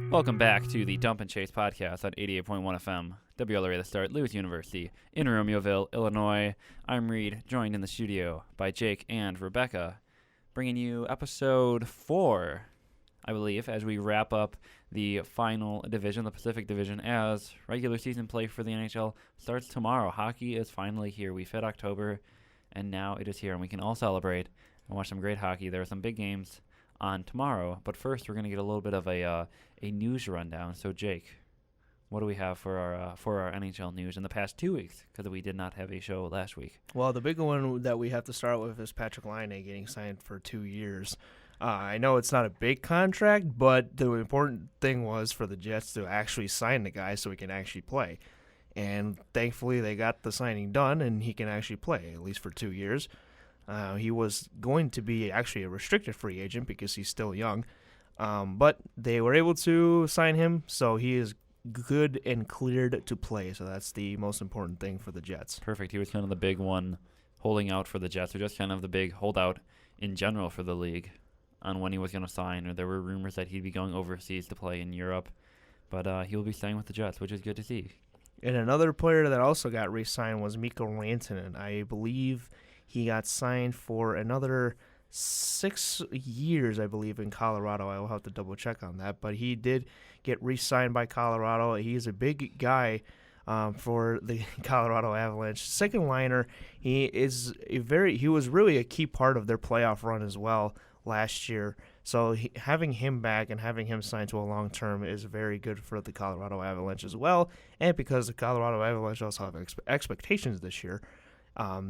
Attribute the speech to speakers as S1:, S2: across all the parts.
S1: Welcome back to the Dump and Chase podcast on 88.1 FM, WLRA The Start, Lewis University in Romeoville, Illinois. I'm Reid, joined in the studio by Jake and Rebecca, bringing you episode 4, I believe, as we wrap up the final division, the Pacific Division, as regular season play for the NHL starts tomorrow. Hockey is finally here. We've hit October, and now it is here, and we can all celebrate and watch some great hockey. There are some big games on tomorrow, but first we're going to get a little bit of a news rundown. So Jake, what do we have for our NHL news in the past 2 weeks, because we did not have a show last week?
S2: Well, the big one that we have to start with is Patrick Laine getting signed for 2 years. I know it's not a big contract, but the important thing was for the Jets to actually sign the guy so he can actually play. And thankfully they got the signing done, and he can actually play, at least for 2 years. He was going to be actually a restricted free agent because he's still young. But they were able to sign him, so he is good and cleared to play. So that's the most important thing for the Jets.
S1: Perfect. He was kind of the big one holding out for the Jets, or just kind of the big holdout in general for the league on when he was going to sign. Or there were rumors that he'd be going overseas to play in Europe. But he'll be staying with the Jets, which is good to see.
S2: And another player that also got re-signed was Mikko Rantanen. I believe he got signed for another 6 years, I believe, in Colorado. I will have to double-check on that. But he did get re-signed by Colorado. He's a big guy for the Colorado Avalanche. Second liner, he was really a key part of their playoff run as well last year. So having him back and having him signed to a long term is very good for the Colorado Avalanche as well. And because the Colorado Avalanche also have expectations this year,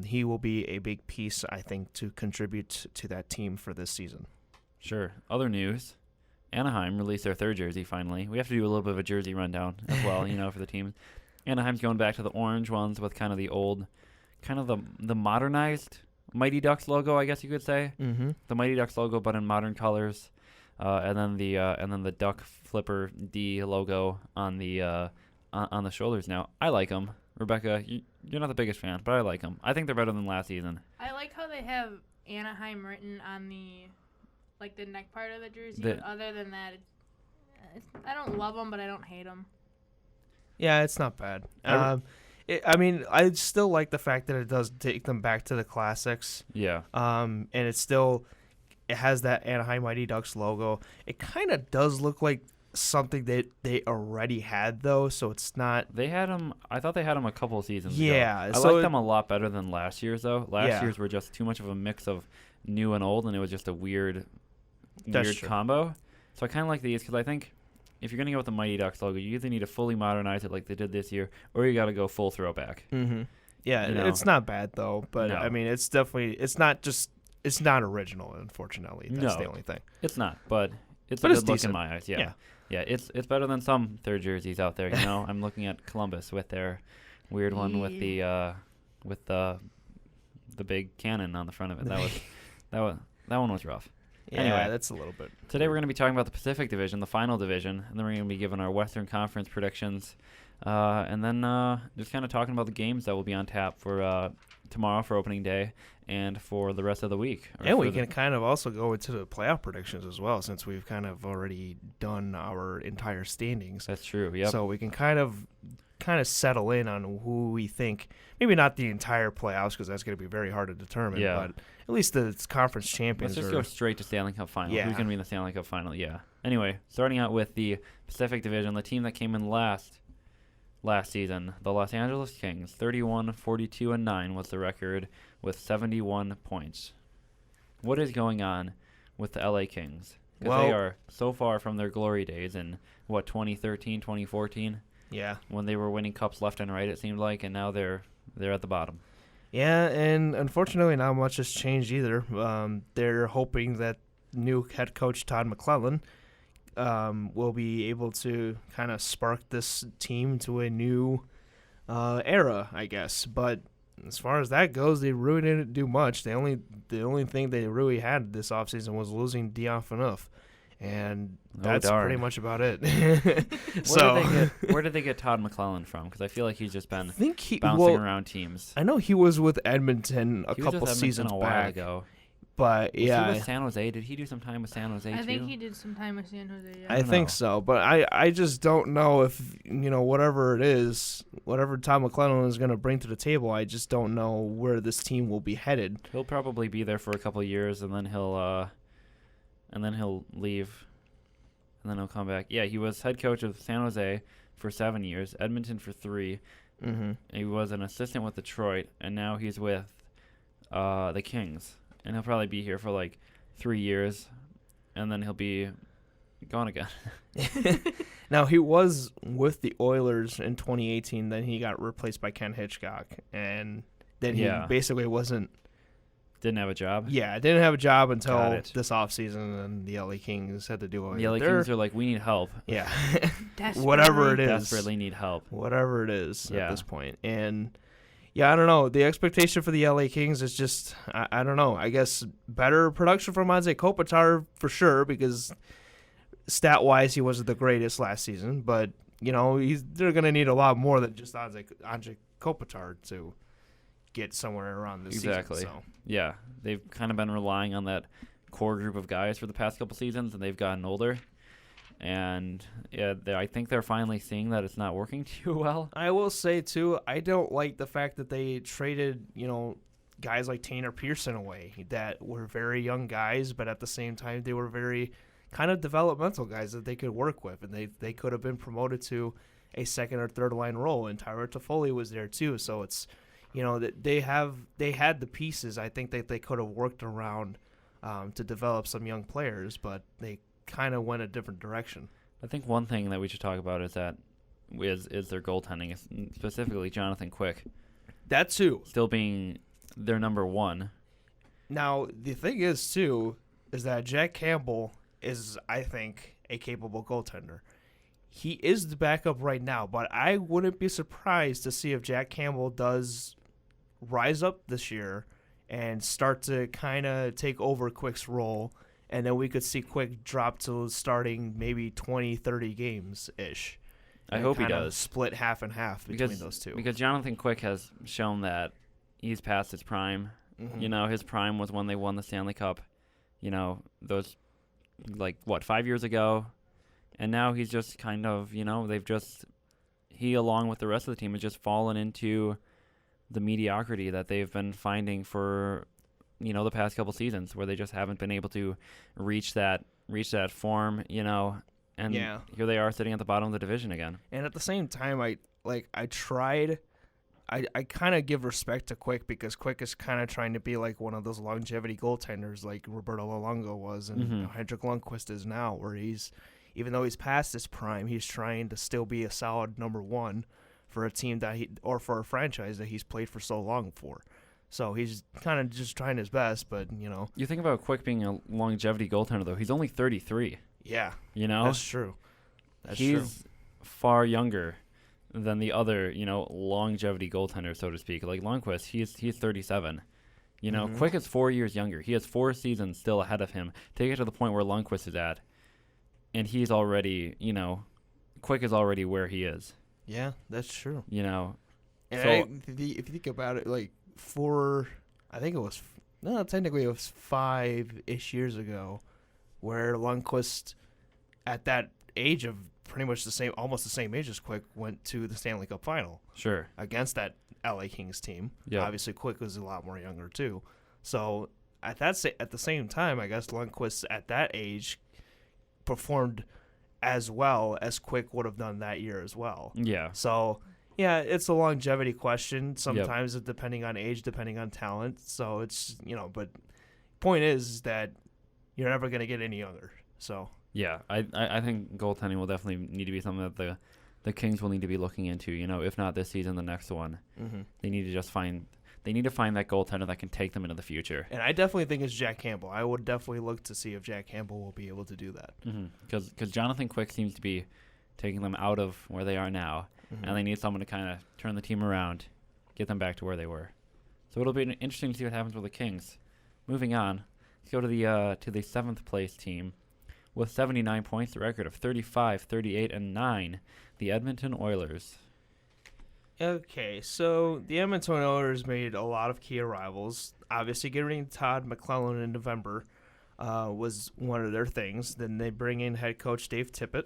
S2: he will be a big piece, I think, to contribute to that team for this season.
S1: Sure. Other news, Anaheim released their third jersey finally. We have to do a little bit of a jersey rundown as well, for the team. Anaheim's going back to the orange ones with kind of the old, kind of the modernized Mighty Ducks logo, I guess you could say.
S2: Mm-hmm.
S1: The Mighty Ducks logo, but in modern colors. And then the Duck Flipper D logo on the shoulders now. I like them. Rebecca, you're not the biggest fan, but I like them. I think they're better than last season.
S3: I like how they have Anaheim written on the neck part of the jersey. Other than that, I don't love them, but I don't hate them. Yeah,
S2: it's not bad. I still like the fact that it does take them back to the classics.
S1: Yeah.
S2: And it has that Anaheim Mighty Ducks logo. It kind of does look like something that they already had, though, so it's not.
S1: They had them. I thought they had them a couple of seasons ago.
S2: Yeah,
S1: I like them a lot better than last year's, though. Last year's were just too much of a mix of new and old, and it was just a weird combo. So I kind of like these because I think if you're gonna go with the Mighty Ducks logo, you either need to fully modernize it like they did this year, or you got to go full throwback.
S2: Mm-hmm. Yeah, it's not bad though, but I mean, it's not original. Unfortunately, that's the only thing.
S1: It's not, but it's a good look
S2: decent
S1: in my eyes. Yeah, it's better than some third jerseys out there. I'm looking at Columbus with their weird one with the big cannon on the front of it. That one was rough.
S2: Yeah,
S1: anyway,
S2: that's a little bit.
S1: Today we're going to be talking about the Pacific Division, the final division, and then we're going to be giving our Western Conference predictions, and then just kind of talking about the games that will be on tap for tomorrow for opening day and for the rest of the week.
S2: And we can kind of also go into the playoff predictions as well, since we've kind of already done our entire standings.
S1: That's true, yep.
S2: So we can kind of settle in on who we think, maybe not the entire playoffs because that's going to be very hard to determine, but at least the conference champions.
S1: Let's just go straight to Stanley Cup Final. Who's going to be in the Stanley Cup Final? Yeah. Anyway, starting out with the Pacific Division, the team that came in last season, the Los Angeles Kings, 31-42-9 was the record with 71 points. What is going on with the LA Kings? Because they are so far from their glory days in, 2013, 2014?
S2: Yeah.
S1: When they were winning cups left and right, it seemed like, and now they're at the bottom.
S2: Yeah, and unfortunately not much has changed either. They're hoping that new head coach Todd McLellan will be able to kind of spark this team to a new era, I guess. But as far as that goes, they really didn't do much. The only thing they really had this offseason was losing Dion Phaneuf. And that's pretty much about it.
S1: Where did they get Todd McLellan from? Because I feel like he's just been bouncing around teams.
S2: I know he was with Edmonton a couple seasons
S1: a
S2: back.
S1: while ago.
S2: But
S1: Was he with San Jose? Did he do some time with San Jose too?
S3: I think he did some time with San Jose. Yeah.
S2: I think so, but I just don't know if whatever it is, whatever Tom McClellan is going to bring to the table. I just don't know where this team will be headed.
S1: He'll probably be there for a couple of years, and then he'll leave, and then he'll come back. Yeah, he was head coach of San Jose for 7 years, Edmonton for 3.
S2: Mm-hmm.
S1: He was an assistant with Detroit, and now he's with the Kings. And he'll probably be here for like 3 years, and then he'll be gone again.
S2: Now, he was with the Oilers in 2018. Then he got replaced by Ken Hitchcock, and then he basically
S1: didn't have a job.
S2: Yeah, didn't have a job until this offseason, and the LA Kings had to do it.
S1: The LA Kings are like, we need help.
S2: Yeah, whatever it is,
S1: desperately need help.
S2: Whatever it is at this point, and. Yeah, I don't know. The expectation for the LA Kings is just, I don't know. I guess better production from Anze Kopitar for sure, because stat-wise he wasn't the greatest last season. But, they're going to need a lot more than just Anze Kopitar to get somewhere around this season.
S1: Exactly. So. Yeah, they've kind of been relying on that core group of guys for the past couple seasons, and they've gotten older. And I think they're finally seeing that it's not working too well.
S2: I will say, too, I don't like the fact that they traded, guys like Tanner Pearson away that were very young guys, but at the same time they were very kind of developmental guys that they could work with, and they could have been promoted to a second or third line role, and Tyler Toffoli was there, too. So it's, they had the pieces I think that they could have worked around to develop some young players, but they kind of went a different direction.
S1: I think one thing that we should talk about is their goaltending, specifically Jonathan Quick.
S2: That too.
S1: Still being their number one.
S2: Now, the thing is, too, is that Jack Campbell is, I think, a capable goaltender. He is the backup right now, but I wouldn't be surprised to see if Jack Campbell does rise up this year and start to kind of take over Quick's role. And then we could see Quick drop to starting maybe 20, 30 games-ish.
S1: I hope he does.
S2: Split half and half between those two.
S1: Because Jonathan Quick has shown that he's past his prime. Mm-hmm. His prime was when they won the Stanley Cup, those, 5 years ago. And now he's just kind of, he, along with the rest of the team, has just fallen into the mediocrity that they've been finding for the past couple seasons, where they just haven't been able to reach that form, and here they are sitting at the bottom of the division again.
S2: And at the same time, I kind of give respect to Quick, because Quick is kind of trying to be like one of those longevity goaltenders like Roberto Luongo was and Henrik Lundqvist is now, where even though he's past his prime, he's trying to still be a solid number one for a team or for a franchise that he's played for so long for. So he's kind of just trying his best, but,
S1: You think about Quick being a longevity goaltender, though. He's only 33.
S2: Yeah. That's true.
S1: He's far younger than the other, longevity goaltender, so to speak. Like Lundqvist, he's 37. Quick is 4 years younger. He has 4 seasons still ahead of him. Take it to the point where Lundqvist is at, and he's already, Quick is already where he is.
S2: Yeah, that's true.
S1: And
S2: if you think about it, technically it was 5-ish years ago, where Lundqvist, at that age of pretty much almost the same age as Quick, went to the Stanley Cup final.
S1: Sure.
S2: Against that LA Kings team.
S1: Yep.
S2: Obviously, Quick was a lot more younger too. So at the same time, I guess Lundqvist at that age performed as well as Quick would have done that year as well.
S1: Yeah.
S2: So. Yeah, it's a longevity question. Sometimes depending on age, depending on talent. So it's, but point is that you're never going to get any younger. So
S1: yeah, I think goaltending will definitely need to be something that the Kings will need to be looking into. If not this season, the next one. Mm-hmm. They need to find that goaltender that can take them into the future.
S2: And I definitely think it's Jack Campbell. I would definitely look to see if Jack Campbell will be able to do that.
S1: Because Jonathan Quick seems to be taking them out of where they are now. Mm-hmm. And they need someone to kind of turn the team around, get them back to where they were. So it'll be interesting to see what happens with the Kings. Moving on, let's go to the 7th place team with 79 points, the record of 35, 38, and 9, the Edmonton Oilers.
S2: Okay, so the Edmonton Oilers made a lot of key arrivals. obviously getting Todd McClellan in November was one of their things. Then they bring in head coach Dave Tippett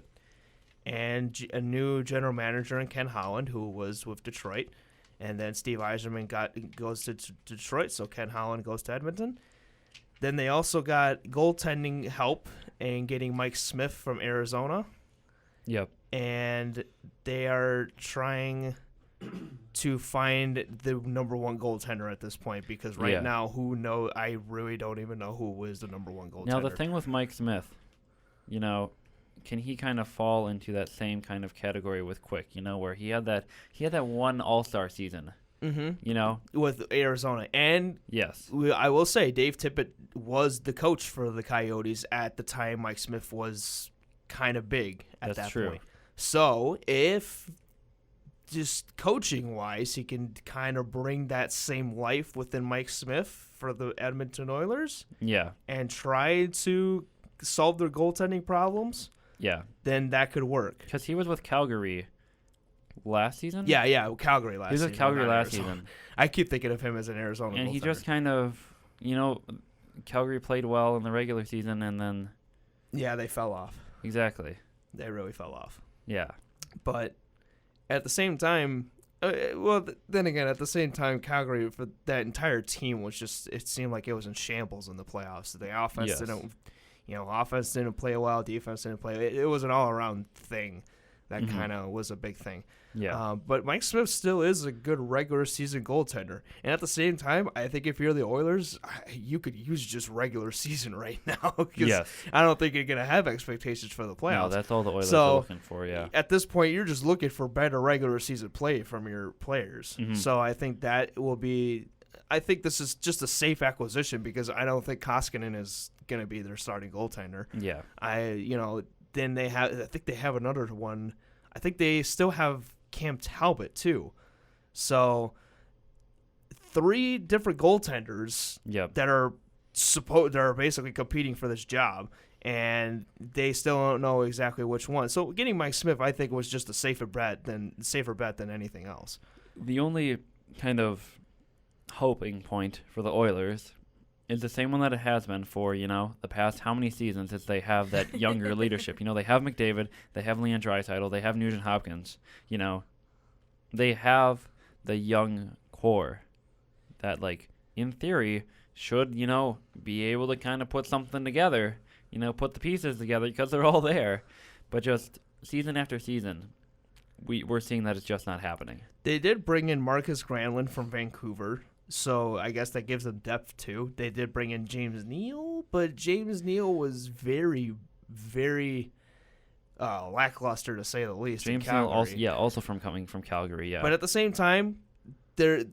S2: and a new general manager in Ken Holland, who was with Detroit. And then Steve Yzerman goes to Detroit, so Ken Holland goes to Edmonton. Then they also got goaltending help and getting Mike Smith from Arizona.
S1: Yep.
S2: And they are trying to find the number one goaltender at this point, because now, I really don't even know who is the number one goaltender.
S1: Now, the thing with Mike Smith, can he kind of fall into that same kind of category with Quick, where he had that one All-Star season,
S2: with Arizona. And
S1: yes,
S2: I will say Dave Tippett was the coach for the Coyotes at the time Mike Smith was kind of big at that point. So if just coaching-wise, he can kind of bring that same life within Mike Smith for the Edmonton Oilers.
S1: Yeah.
S2: And try to solve their goaltending problems.
S1: Yeah.
S2: Then that could work.
S1: Because he was with Calgary last season?
S2: Yeah, Calgary last season.
S1: He was with Calgary last season.
S2: I keep thinking of him as an Arizona
S1: and
S2: goaltender.
S1: he just kind of, Calgary played well in the regular season and then...
S2: Yeah, they fell off.
S1: Exactly.
S2: They really fell off.
S1: Yeah.
S2: But at the same time, then again, at the same time, Calgary, for that entire team was just, it seemed like it was in shambles in the playoffs. The offense offense didn't play well, defense didn't play. It was an all-around thing that kind of was a big thing.
S1: Yeah.
S2: But Mike Smith still is a good regular season goaltender. And at the same time, I think if you're the Oilers, you could use just regular season right now. Because I don't think you're going to have expectations for the playoffs.
S1: No, that's all the Oilers are looking for, yeah.
S2: At this point, you're just looking for better regular season play from your players.
S1: Mm-hmm.
S2: So I think that will be... I think this is just a safe acquisition because I don't think Koskinen is going to be their starting goaltender.
S1: Yeah.
S2: Then I think they have another one. I think they still have Cam Talbot too. So 3 different goaltenders that are basically competing for this job, and they still don't know exactly which one. So getting Mike Smith, I think, was just a safer bet than anything else.
S1: The only kind of hoping point for the Oilers is the same one that it has been for, the past how many seasons, is they have that younger leadership. They have McDavid, they have Leon Draisaitl, they have Nugent Hopkins. They have the young core that, in theory, should, be able to kind of put something together, put the pieces together because they're all there. But just season after season, we're seeing that it's just not happening.
S2: They did bring in Marcus Granlund from Vancouver, so I guess that gives them depth too. They did bring in James Neal, but James Neal was very, very lackluster, to say the least.
S1: James Neal also coming from Calgary, yeah.
S2: But at the same time, there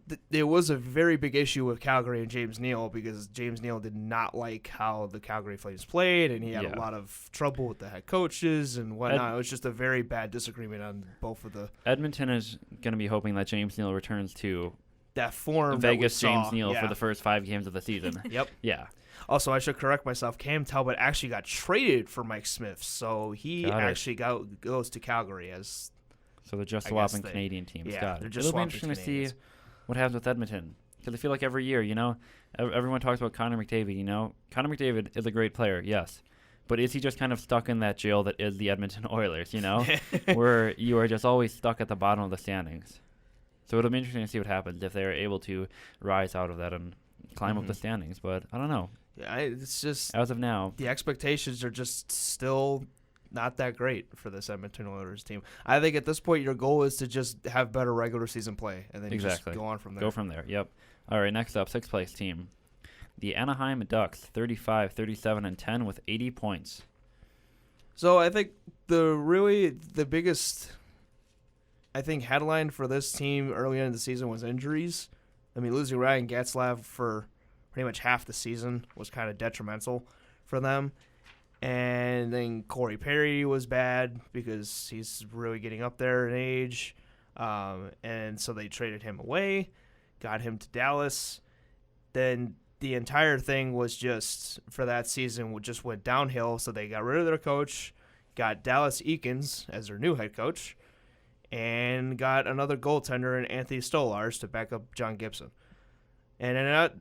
S2: was a very big issue with Calgary and James Neal because James Neal did not like how the Calgary Flames played, and he had a lot of trouble with the head coaches and whatnot. It was just a very bad disagreement on both of the...
S1: Edmonton is going to be hoping that James Neal returns to
S2: that form
S1: Vegas
S2: that we
S1: James
S2: saw.
S1: Neal for the first 5 games of the season.
S2: Yep.
S1: Yeah.
S2: Also, I should correct myself. Cam Talbot actually got traded for Mike Smith, so he goes to Calgary as...
S1: So they're just swapping Canadian teams.
S2: Yeah,
S1: Got it.
S2: they're just
S1: It'll be interesting to see what happens with Edmonton. Because I feel like every year, everyone talks about Connor McDavid, Connor McDavid is a great player, yes. But is he just kind of stuck in that jail that is the Edmonton Oilers, where you are just always stuck at the bottom of the standings? So it'll be interesting to see what happens if they're able to rise out of that and climb up the standings. But I don't know.
S2: Yeah, it's just...
S1: As of now,
S2: the expectations are just still not that great for this Edmonton Oilers team. I think at this point your goal is to just have better regular season play and then just go on from there.
S1: Go from there, yep. All right, next up, 6th place team. The Anaheim Ducks, 35, 37, and 10 with 80 points.
S2: So I think the biggest, headline for this team early in the season was injuries. I mean, losing Ryan Getzlaf for pretty much half the season was kind of detrimental for them. And then Corey Perry was bad because he's really getting up there in age. And so they traded him away, got him to Dallas. Then the entire thing was just, for that season, just went downhill. So they got rid of their coach, got Dallas Eakins as their new head coach, and got another goaltender in Anthony Stolarz to back up John Gibson. And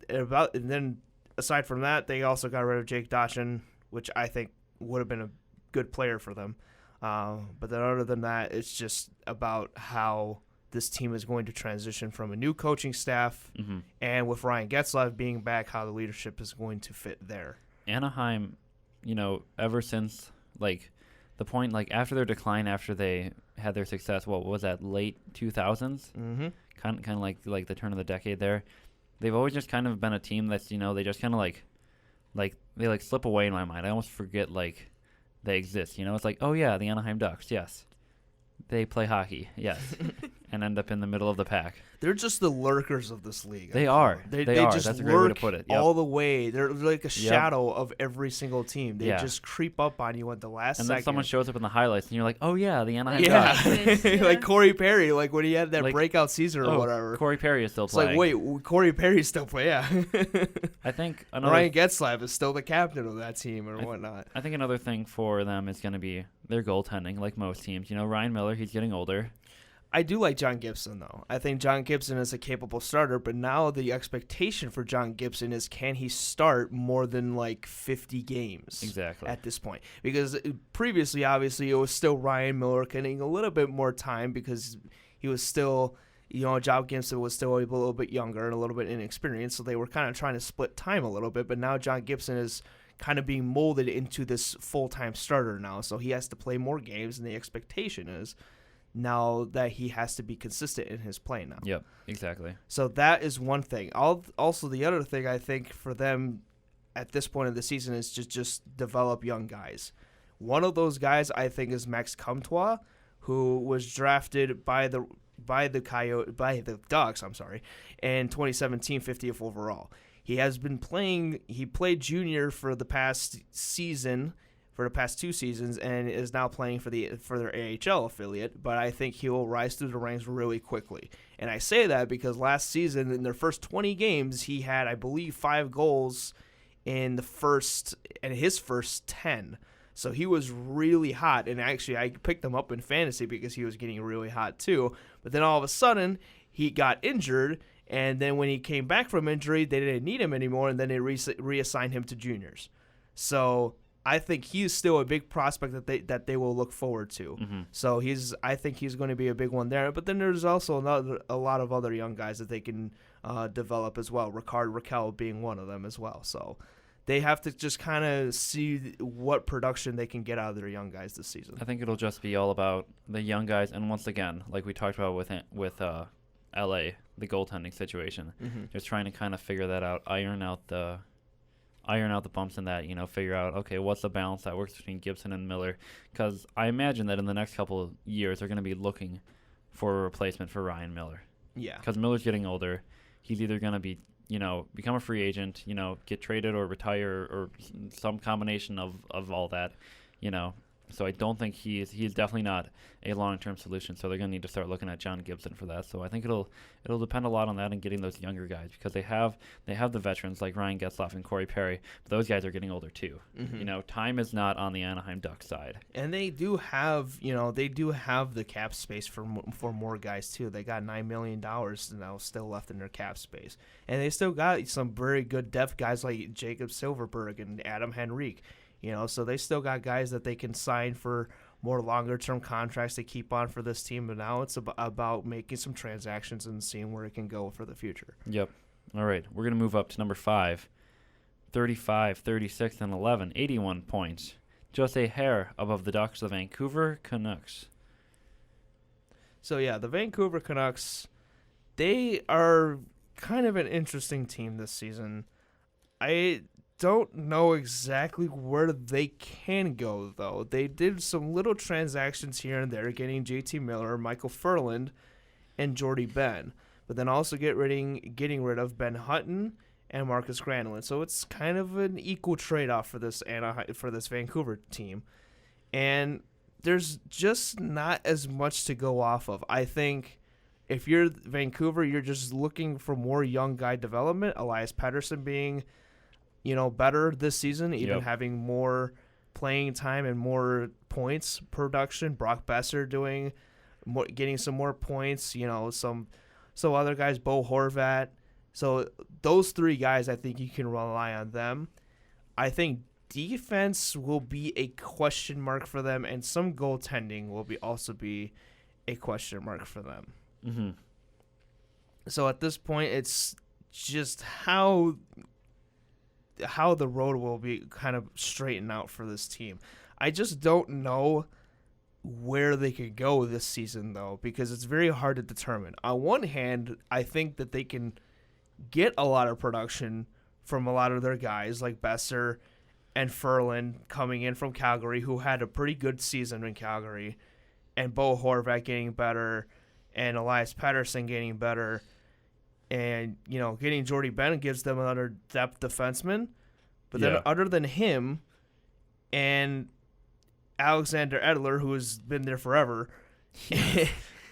S2: then aside from that, they also got rid of Jake Dotson, which I think would have been a good player for them. But then other than that, it's just about how this team is going to transition from a new coaching staff, and with Ryan Getzlaf being back, how the leadership is going to fit there.
S1: Anaheim, ever since the point after their decline, after they had their success, what was that, late 2000s?
S2: Mm-hmm.
S1: Kind of like the turn of the decade there. They've always just kind of been a team that's they just kind of they slip away in my mind. I almost forget they exist. It's like, oh yeah, the Anaheim Ducks, yes. They play hockey, yes, and end up in the middle of the pack.
S2: They're just the lurkers of this league.
S1: They are.
S2: They just
S1: That's a great way to put it. Yep.
S2: All the way. They're like a shadow of every single team. They just creep up on you at the last second.
S1: And then someone shows up in the highlights, and you're like, oh yeah, the Anaheim Ducks.
S2: Like Corey Perry, when he had that breakout season or whatever.
S1: Corey Perry is still playing.
S2: It's wait, Corey Perry's still playing, yeah.
S1: I think
S2: Ryan Getzlaf is still the captain of that team or whatnot.
S1: I think another thing for them is going to be their goaltending, like most teams. Ryan Miller, he's getting older.
S2: I do like John Gibson, though. I think John Gibson is a capable starter, but now the expectation for John Gibson is, can he start more than 50 games?
S1: Exactly.
S2: At this point. Because previously, obviously, it was still Ryan Miller getting a little bit more time because he was still, John Gibson was still a little bit younger and a little bit inexperienced, so they were kind of trying to split time a little bit, but now John Gibson is kind of being molded into this full-time starter now, so he has to play more games, and the expectation is now that he has to be consistent in his play now.
S1: Yep, exactly.
S2: So that is one thing. Also, the other thing I think for them at this point of the season is just develop young guys. One of those guys I think is Max Comtois, who was drafted by the Ducks, in 2017, 50th overall. He has been playing. He played junior for the past season. For the past 2 seasons, and is now playing for their AHL affiliate, but I think he will rise through the ranks really quickly. And I say that because last season, in their first 20 games, he had, I believe, 5 goals in his first 10. So he was really hot, and actually I picked him up in fantasy because he was getting really hot too. But then all of a sudden, he got injured, and then when he came back from injury, they didn't need him anymore, and then they reassigned him to juniors. So I think he's still a big prospect that they will look forward to. Mm-hmm. So I think he's going to be a big one there. But then there's also a lot of other young guys that they can develop as well. Ricard Raquel being one of them as well. So they have to just kind of see what production they can get out of their young guys this season.
S1: I think it'll just be all about the young guys, and once again, like we talked about with LA, the goaltending situation, just trying to kind of figure that out, iron out the bumps in that, figure out, okay, what's the balance that works between Gibson and Miller? Because I imagine that in the next couple of years, they're going to be looking for a replacement for Ryan Miller.
S2: Yeah. Because
S1: Miller's getting older. He's either going to be, become a free agent, get traded or retire or some combination of all that, So I don't think he's definitely not a long-term solution. So they're going to need to start looking at John Gibson for that. So I think it'll depend a lot on that and getting those younger guys, because they have the veterans like Ryan Getzlaf and Corey Perry, but those guys are getting older too. Mm-hmm. Time is not on the Anaheim Ducks side.
S2: And they do have the cap space for more guys too. They got $9 million now still left in their cap space, and they still got some very good depth guys like Jacob Silverberg and Adam Henrique. So they still got guys that they can sign for more longer-term contracts to keep on for this team. But now it's about making some transactions and seeing where it can go for the future.
S1: Yep. All right. We're going to move up to number 5. 35, 36, and 11. 81 points. Just a hair above the Ducks, the Vancouver Canucks.
S2: So, yeah, the Vancouver Canucks, they are kind of an interesting team this season. I don't know exactly where they can go, though. They did some little transactions here and there, getting JT Miller, Michael Furland, and Jordy Ben, but then also getting rid of Ben Hutton and Marcus Granlund. So it's kind of an equal trade-off for this Vancouver team, and there's just not as much to go off of. I think if you're Vancouver, you're just looking for more young guy development. Elias Pettersson being better this season, even having more playing time and more points production. Brock Besser getting some more points. Some other guys, Bo Horvat, So those three guys, I think you can rely on them. I think defense will be a question mark for them, and some goaltending will also be a question mark for them.
S1: Mm-hmm.
S2: So at this point, it's just how the road will be kind of straightened out for this team. I just don't know where they could go this season, though, because it's very hard to determine. On one hand, I think that they can get a lot of production from a lot of their guys, like Besser and Ferland coming in from Calgary, who had a pretty good season in Calgary, and Bo Horvat getting better, and Elias Pettersson getting better, and, you know, getting Jordy Bennett gives them another depth defenseman. But then other than him and Alexander Edler, who has been there forever.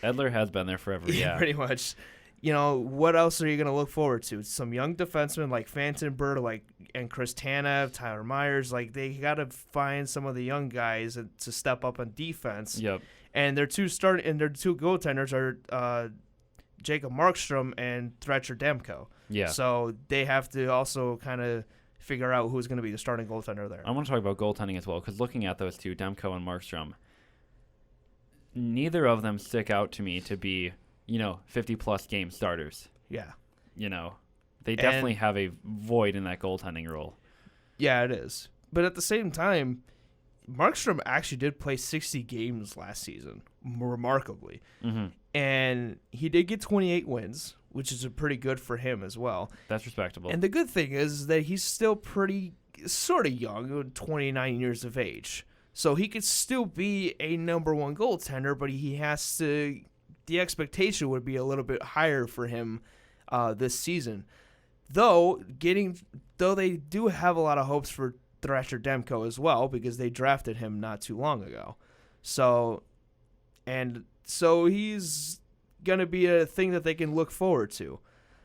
S1: Edler has been there forever, yeah.
S2: Pretty much. You know, what else are you going to look forward to? Some young defensemen like Fantenberg, and Chris Tanev, Tyler Myers. They got to find some of the young guys to step up on defense.
S1: Yep.
S2: And their two goaltenders are Jacob Markstrom and Thretcher Demko.
S1: Yeah.
S2: So they have to also kind of figure out who's going to be the starting goaltender there.
S1: I want to talk about goaltending as well, because looking at those two, Demko and Markstrom, neither of them stick out to me to be, 50-plus game starters.
S2: Yeah.
S1: They definitely have a void in that goaltending role.
S2: Yeah, it is. But at the same time, Markstrom actually did play 60 games last season, remarkably.
S1: Mm-hmm.
S2: And he did get 28 wins, which is pretty good for him as well.
S1: That's respectable.
S2: And the good thing is that he's still pretty sort of young, 29 years of age. So he could still be a number one goaltender, but he has to – the expectation would be a little bit higher for him this season. Though they do have a lot of hopes for Thretcher Demko as well, because they drafted him not too long ago. So he's going to be a thing that they can look forward to.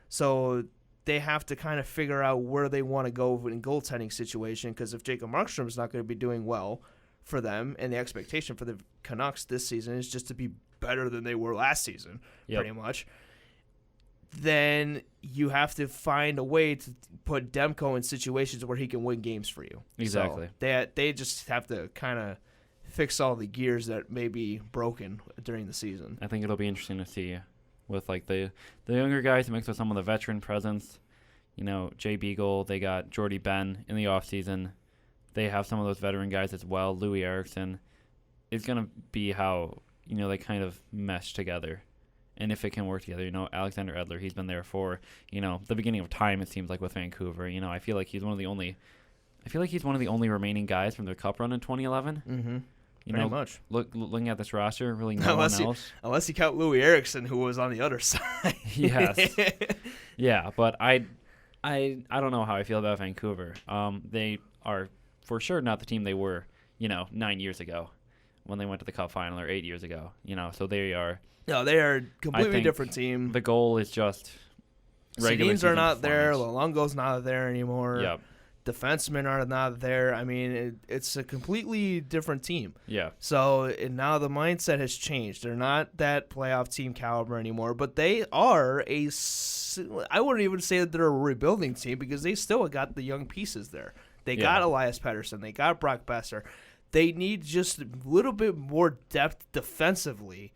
S2: So they have to kind of figure out where they want to go in goaltending situation, because if Jacob Markstrom is not going to be doing well for them, and the expectation for the Canucks this season is just to be better than they were last season, pretty much, then you have to find a way to put Demko in situations where he can win games for you.
S1: Exactly.
S2: So they just have to kind of fix all the gears that may be broken during the season.
S1: I think it'll be interesting to see with the younger guys mixed with some of the veteran presence. Jay Beagle, they got Jordy Ben in the offseason. They have some of those veteran guys as well. Louis Eriksson. It's going to be how, they kind of mesh together. And if it can work together, Alexander Edler, he's been there for, the beginning of time, it seems like, with Vancouver. I feel like he's one of the only remaining guys from the Cup run in 2011.
S2: Mm-hmm. Pretty much.
S1: Looking at this roster, really no one else.
S2: Unless you count Louis Eriksson, who was on the other side.
S1: Yes. Yeah, but I don't know how I feel about Vancouver. They are for sure not the team they were, 9 years ago when they went to the Cup final, or 8 years ago. So they are.
S2: No, they are a completely different team.
S1: The goal is just regular
S2: Sedins are not there. Luongo's not there anymore.
S1: Yep.
S2: Defensemen are not there. I mean, it's a completely different team.
S1: Yeah.
S2: So now the mindset has changed. They're not that playoff team caliber anymore, but they are I wouldn't even say that they're a rebuilding team, because they still got the young pieces there. They got Elias Pettersson. They got Brock Besser. They need just a little bit more depth defensively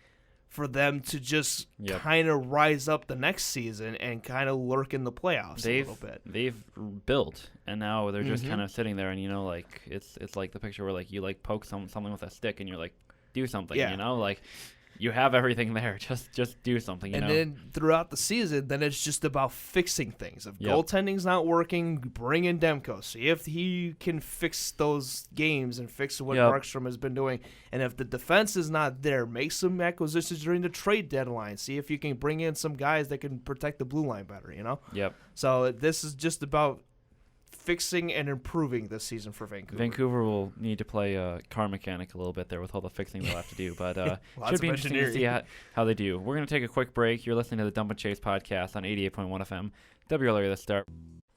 S2: for them to just kind of rise up the next season and kind of lurk in the playoffs a little bit.
S1: They've built, and now they're just kind of sitting there, and it's like the picture where you poke something with a stick, and you're like, do something, you have everything there. Just do something,
S2: And then throughout the season, then it's just about fixing things. If goaltending's not working, bring in Demko. See if he can fix those games and fix what Markstrom has been doing. And if the defense is not there, make some acquisitions during the trade deadline. See if you can bring in some guys that can protect the blue line better,
S1: Yep.
S2: So this is just about fixing and improving this season for Vancouver.
S1: Vancouver will need to play car mechanic a little bit there with all the fixing they'll have to do, but should be interesting to see how they do. We're going to take a quick break. You're listening to the Dump and Chase podcast on 88.1 FM, WLRA The Start.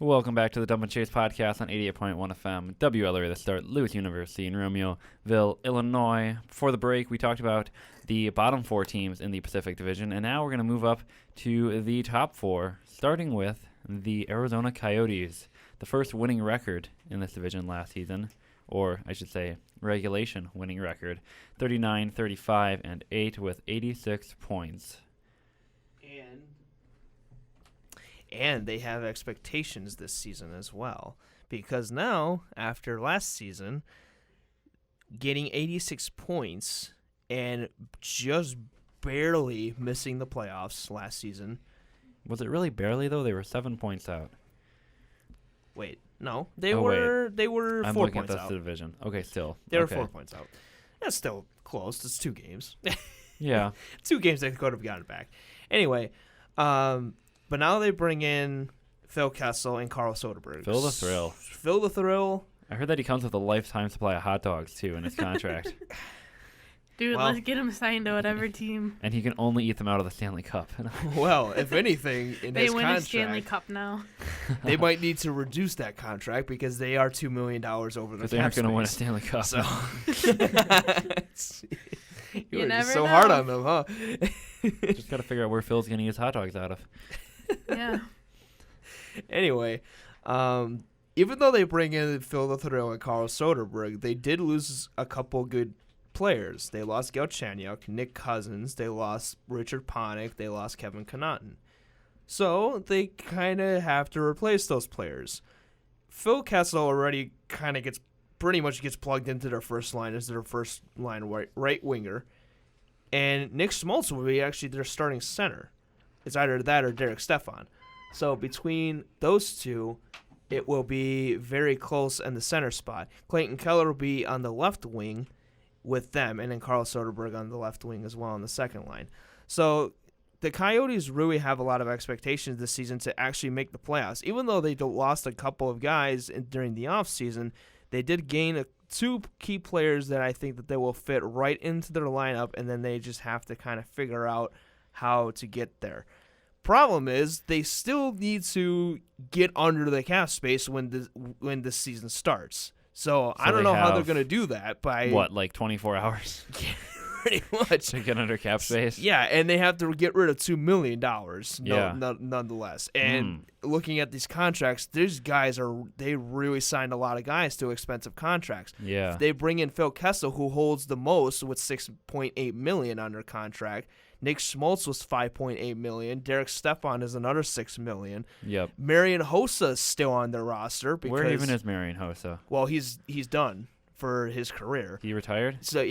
S1: Welcome back to the Dump and Chase podcast on 88.1 FM, WLRA The Start, Lewis University in Romeoville, Illinois. Before the break, we talked about the bottom four teams in the Pacific Division, and now we're going to move up to the top four, starting with the Arizona Coyotes, the first winning record in this division last season, or I should say regulation winning record, 39, 35, and 8 with 86 points.
S2: And they have expectations this season as well, because now, after last season, getting 86 points and just barely missing the playoffs last season.
S1: Was it really barely, though? They were 7 points out.
S2: Wait, no. They were 4 points out.
S1: I'm looking at this division. Okay, still.
S2: They were 4 points out. That's still close. It's 2 games.
S1: Yeah.
S2: 2 games they could have gotten back. Anyway, but now they bring in Phil Kessel and Carl Soderberg.
S1: Phil the Thrill.
S2: Phil the Thrill.
S1: I heard that he comes with a lifetime supply of hot dogs, too, in his contract.
S3: Dude, let's get him signed to whatever team.
S1: And he can only eat them out of the Stanley Cup.
S2: Well, if anything, in his contract,
S3: they win a Stanley Cup now.
S2: They might need to reduce that contract because they are $2 million over the cap space.
S1: They aren't going to win a Stanley Cup.
S2: So.
S3: You never
S2: so
S3: know.
S2: hard on them, huh?
S1: Just got to figure out where Phil's going to use hot dogs out of.
S3: Yeah.
S2: Anyway, even though they bring in Phil the Thrill and Carl Soderberg, they did lose a couple good players. They lost Galchenyuk, Nick Cousins, they lost Richard Panik, they lost Kevin Connaughton. So they kind of have to replace those players. Phil Kessel already kind of pretty much gets plugged into their first line as their first line right winger. And Nick Schmaltz will be actually their starting center. It's either that or Derek Stepan. So between those two, it will be very close in the center spot. Clayton Keller will be on the left wing with them, and then Carl Soderberg on the left wing as well on the second line. So the Coyotes really have a lot of expectations this season to actually make the playoffs. Even though they lost a couple of guys during the offseason, they did gain 2 key players that I think that they will fit right into their lineup, and then they just have to kind of figure out how to get there. Problem is, they still need to get under the cap space when the season starts. So I don't know how they're going to do that by
S1: what, like 24 hours?
S2: Pretty much
S1: to get under cap space.
S2: Yeah, and they have to get rid of $2 million.
S1: Yeah.
S2: Nonetheless. And looking at these contracts, these guys they really signed a lot of guys to expensive contracts.
S1: Yeah.
S2: They bring in Phil Kessel, who holds the most with $6.8 million under contract. Nick Schmaltz was $5.8 million. Derek Stepan is another $6 million.
S1: Yep.
S2: Marian Hossa is still on their roster because
S1: where even is Marian Hossa?
S2: Well, he's done for his career.
S1: He retired?
S2: So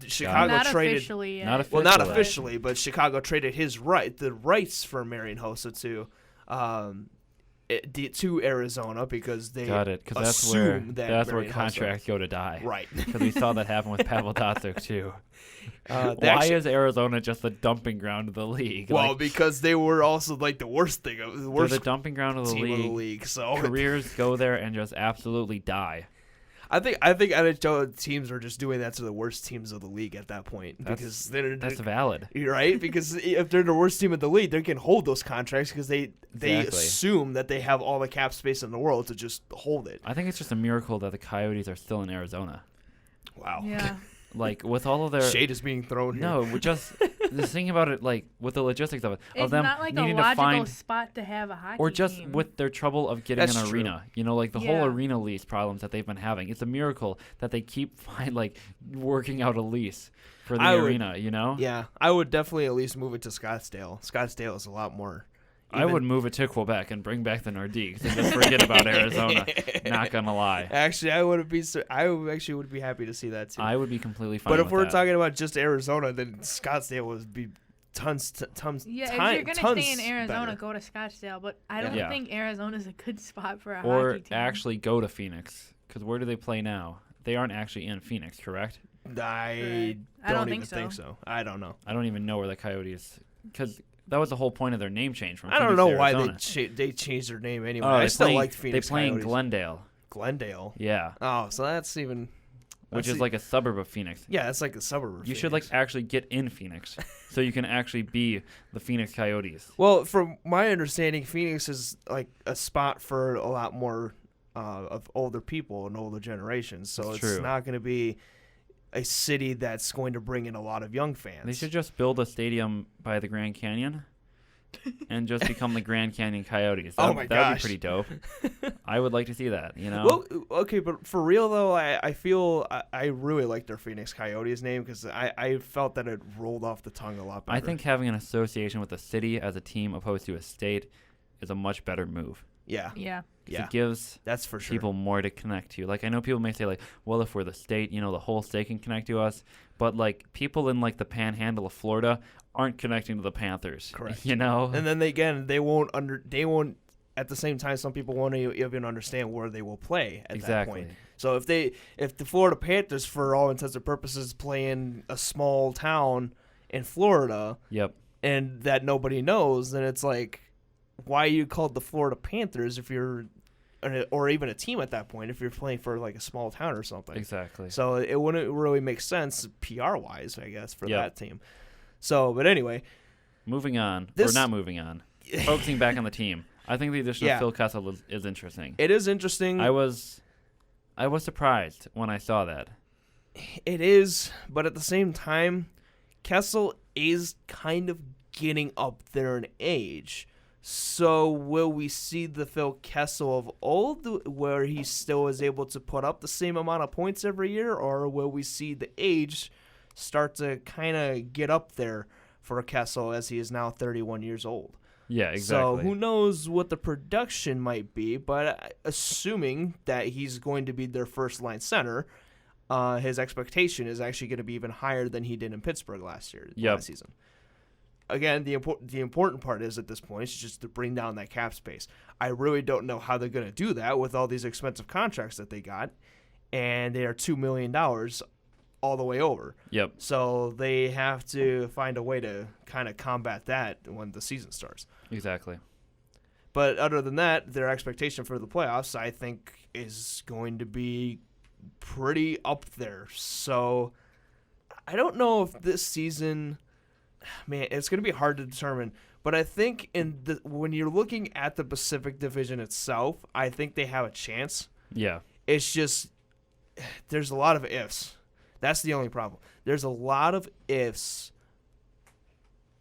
S2: Chicago
S3: not
S2: traded
S3: officially yet.
S1: Not officially.
S2: Well, not officially, but Chicago traded the rights for Marian Hossa to Arizona because they
S1: got it, because that's where contracts go to die.
S2: Right.
S1: Because we saw that happen with Pavel Datsyuk too.
S2: Why
S1: is Arizona just the dumping ground of the league?
S2: Well, because they were also like the worst thing of the worst
S1: they're the dumping ground of the
S2: team
S1: league.
S2: of the league. So
S1: careers go there and just absolutely die.
S2: I think NHL teams are just doing that to the worst teams of the league at that point because
S1: that's valid,
S2: right? Because if they're the worst team in the league, they can hold those contracts because they assume that they have all the cap space in the world to just hold it.
S1: I think it's just a miracle that the Coyotes are still in Arizona.
S2: Wow.
S3: Yeah.
S1: Like with all of their
S2: shade is being thrown here.
S1: No, we just thinking about it, like with the logistics of it,
S3: it's
S1: of them
S3: not like
S1: needing
S3: a logical
S1: to find
S3: spot to have a hockey
S1: or just
S3: team.
S1: with their trouble of getting
S2: That's
S1: an
S2: true.
S1: arena. You know, like the whole arena lease problems that they've been having. It's a miracle that they keep working out a lease for the arena. You know?
S2: Yeah, I would definitely at least move it to Scottsdale. Scottsdale is a lot more.
S1: I would move it to Quebec and bring back the Nordiques and just forget about Arizona. Not gonna lie.
S2: Actually, I would be happy to see that too.
S1: I would be completely fine.
S2: But if
S1: with
S2: we're
S1: that.
S2: talking about just Arizona, then Scottsdale would be tons.
S3: Yeah, if you're gonna stay in Arizona,
S2: better.
S3: go to Scottsdale. But I don't think Arizona's a good spot for a
S1: or
S3: hockey team.
S1: actually go to Phoenix, because where do they play now? They aren't actually in Phoenix, correct?
S2: I don't even think so. I don't know.
S1: I don't even know where the Coyotes, because that was the whole point of their name change from.
S2: I don't
S1: Phoenix
S2: know
S1: to
S2: why
S1: Arizona.
S2: they changed their name anyway.
S1: Oh,
S2: I still like Phoenix.
S1: They play in
S2: Coyotes.
S1: Glendale.
S2: Glendale.
S1: Yeah.
S2: Oh, so that's even.
S1: Which is like a suburb of Phoenix.
S2: Yeah, it's like a suburb of
S1: You
S2: Phoenix.
S1: should actually get in Phoenix, so you can actually be the Phoenix Coyotes.
S2: Well, from my understanding, Phoenix is like a spot for a lot more of older people and older generations. So
S1: That's
S2: it's
S1: true.
S2: not going to be a city that's going to bring in a lot of young fans.
S1: They should just build a stadium by the Grand Canyon, and just become the Grand Canyon Coyotes.
S2: Oh my
S1: That would
S2: gosh.
S1: be pretty dope. I would like to see that, you know?
S2: Well, okay, but for real, though, I feel I really like their Phoenix Coyotes name because I felt that it rolled off the tongue a lot better.
S1: I think having an association with a city as a team opposed to a state is a much better move.
S2: Yeah.
S3: Yeah.
S1: 'Cause it gives
S2: that's for sure.
S1: people more to connect to. Like, I know people may say, like, well, if we're the state, you know, the whole state can connect to us. But, like, people in, like, the panhandle of Florida aren't connecting to the Panthers.
S2: Correct.
S1: You know?
S2: And then they won't at the same time, some people won't even understand where they will play at that point. So if the Florida Panthers, for all intents and purposes, play in a small town in Florida,
S1: Yep.
S2: and that nobody knows, then it's like, why are you called the Florida Panthers if you're, or even a team at that point if you're playing for like a small town or something?
S1: Exactly.
S2: So it wouldn't really make sense PR wise, I guess, for that team. So, but anyway,
S1: moving on, or not moving on, focusing back on the team. I think the addition of Phil Kessel is interesting.
S2: It is interesting.
S1: I was surprised when I saw that.
S2: It is, but at the same time, Kessel is kind of getting up there in age. So will we see the Phil Kessel of old where he still is able to put up the same amount of points every year, or will we see the age start to kind of get up there for Kessel as he is now 31 years old?
S1: Yeah, exactly.
S2: So who knows what the production might be, but assuming that he's going to be their first-line center, his expectation is actually going to be even higher than he did in Pittsburgh last season. Again, the important part is at this point is just to bring down that cap space. I really don't know how they're going to do that with all these expensive contracts that they got, and they are $2 million all the way over.
S1: Yep.
S2: So they have to find a way to kind of combat that when the season starts.
S1: Exactly.
S2: But other than that, their expectation for the playoffs, I think, is going to be pretty up there. So I don't know if this season, man, it's going to be hard to determine. But I think when you're looking at the Pacific Division itself, I think they have a chance.
S1: Yeah.
S2: It's just there's a lot of ifs. That's the only problem. There's a lot of ifs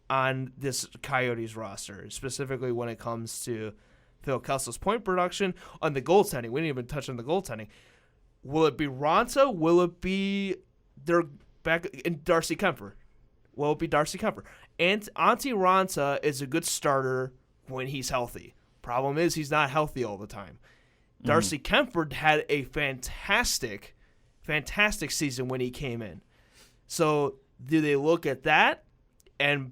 S2: on this Coyotes roster, specifically when it comes to Phil Kessel's point production. On the goaltending, we didn't even touch on the goaltending. Will it be Raanta? Will it be their back in Darcy Kemper? Will it be Darcy Kemper? And Antti Raanta is a good starter when he's healthy. Problem is he's not healthy all the time. Darcy Kemper had a fantastic season when he came in. So do they look at that and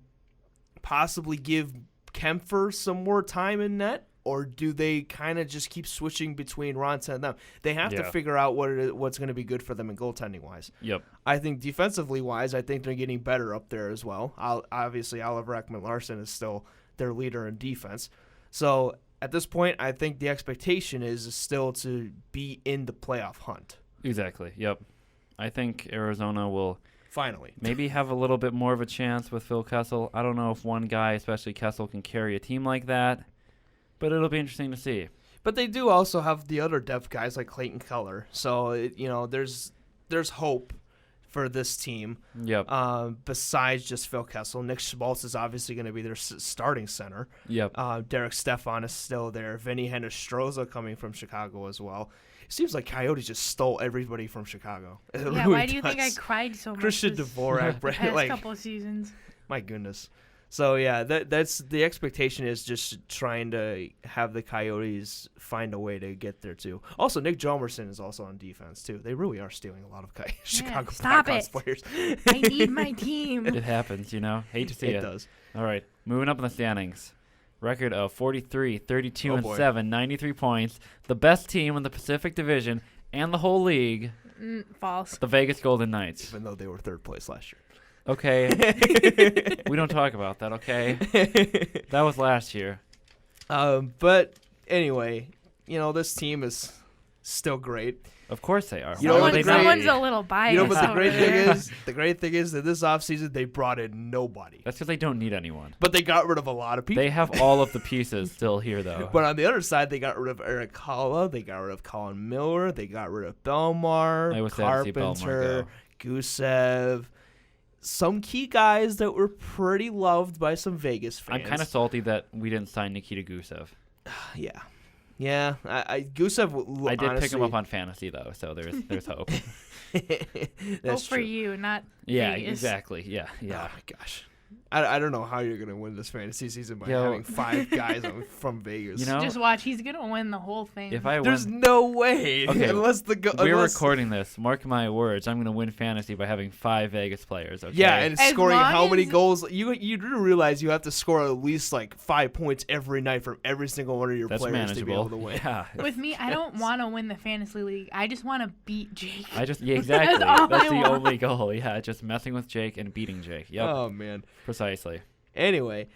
S2: possibly give Kemper some more time in net, or do they kind of just keep switching between Raanta and them? They have to figure out what's going to be good for them in goaltending wise.
S1: Yep.
S2: I think defensively wise, I think they're getting better up there as well. Obviously, Oliver Ekman-Larsson is still their leader in defense. So at this point, I think the expectation is still to be in the playoff hunt.
S1: Exactly. Yep. I think Arizona will
S2: finally
S1: maybe have a little bit more of a chance with Phil Kessel. I don't know if one guy, especially Kessel, can carry a team like that, but it'll be interesting to see.
S2: But they do also have the other depth guys like Clayton Keller. So, there's hope for this team.
S1: Yep.
S2: Besides just Phil Kessel, Nick Schmaltz is obviously going to be their starting center.
S1: Yep.
S2: Derek Stefan is still there. Vinny Hennestroza coming from Chicago as well. It seems like Coyotes just stole everybody from Chicago.
S3: Yeah, why do you think I cried so much
S2: Christian Dvorak,
S3: the past couple of seasons?
S2: My goodness. So, yeah, that's the expectation is just trying to have the Coyotes find a way to get there, too. Also, Nick Jomerson is also on defense, too. They really are stealing a lot of Chicago Blackhawks players.
S3: I need my team.
S1: It happens, Hate to see it.
S2: It does.
S1: All right, moving up in the standings. Record of 43, 32, and 7, 93 points. The best team in the Pacific Division and the whole league.
S3: False.
S1: The Vegas Golden Knights.
S2: Even though they were third place last year.
S1: Okay. We don't talk about that, okay? That was last year.
S2: But anyway, this team is still great.
S1: Of course they are.
S3: Someone's a little biased.
S2: But the great thing is that this offseason they brought in nobody.
S1: That's because they don't need anyone.
S2: But they got rid of a lot of people.
S1: They have all of the pieces still here, though.
S2: But on the other side, they got rid of Eric Halla, they got rid of Colin Miller, they got rid of Belmar, Carpenter, Gusev. some key guys that were pretty loved by some Vegas fans.
S1: I'm kind of salty that we didn't sign Nikita Gusev.
S2: Yeah. Gusev.
S1: I did pick him up on fantasy though, so there's hope.
S2: That's
S3: for
S2: true.
S3: you, not
S1: Yeah,
S3: Vegas.
S1: Exactly. Yeah.
S2: Oh my gosh. I don't know how you're going to win this fantasy season by having 5 guys from Vegas.
S3: Just watch. He's going to win the whole thing.
S2: There's no way.
S1: Okay,
S2: unless
S1: we're recording this. Mark my words. I'm going to win fantasy by having 5 Vegas players. Okay?
S2: Yeah, and
S3: as
S2: scoring how many
S3: as
S2: goals. You do realize you have to score at least like 5 points every night from every single one of your
S1: That's
S2: players
S1: manageable.
S2: to be able to win.
S1: Yeah.
S3: With me, I don't want to win the fantasy league. I just want to beat Jake.
S1: Exactly.
S3: That's
S1: That's the
S3: want.
S1: only goal. Yeah, just messing with Jake and beating Jake. Yep.
S2: Oh, man.
S1: Precisely.
S2: Anyway,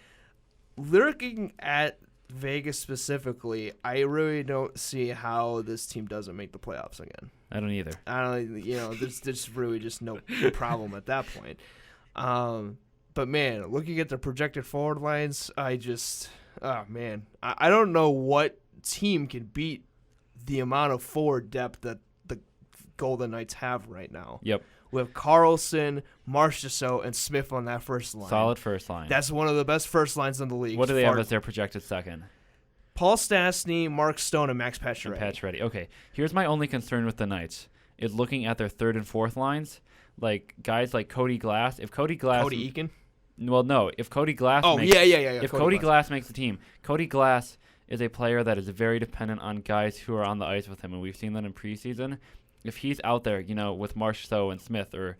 S2: looking at Vegas specifically, I really don't see how this team doesn't make the playoffs again.
S1: I don't either.
S2: There's really just no problem at that point. But man, looking at the projected forward lines, I don't know what team can beat the amount of forward depth that the Golden Knights have right now.
S1: Yep.
S2: With Carlson, Marchessault, and Smith on that first line.
S1: Solid first line.
S2: That's one of the best first lines in the league.
S1: What do they have as their projected second?
S2: Paul Stastny, Mark Stone, and Max Pacioretty.
S1: And Pacioretty. Okay, here's my only concern with the Knights is looking at their third and fourth lines. Like guys like Cody Glass. If Cody Glass.
S2: Cody Eakin?
S1: Well, no. If Cody Glass.
S2: Yeah.
S1: If Cody Glass makes the team, Cody Glass is a player that is very dependent on guys who are on the ice with him, and we've seen that in preseason. If he's out there, with Marchessault and Smith or,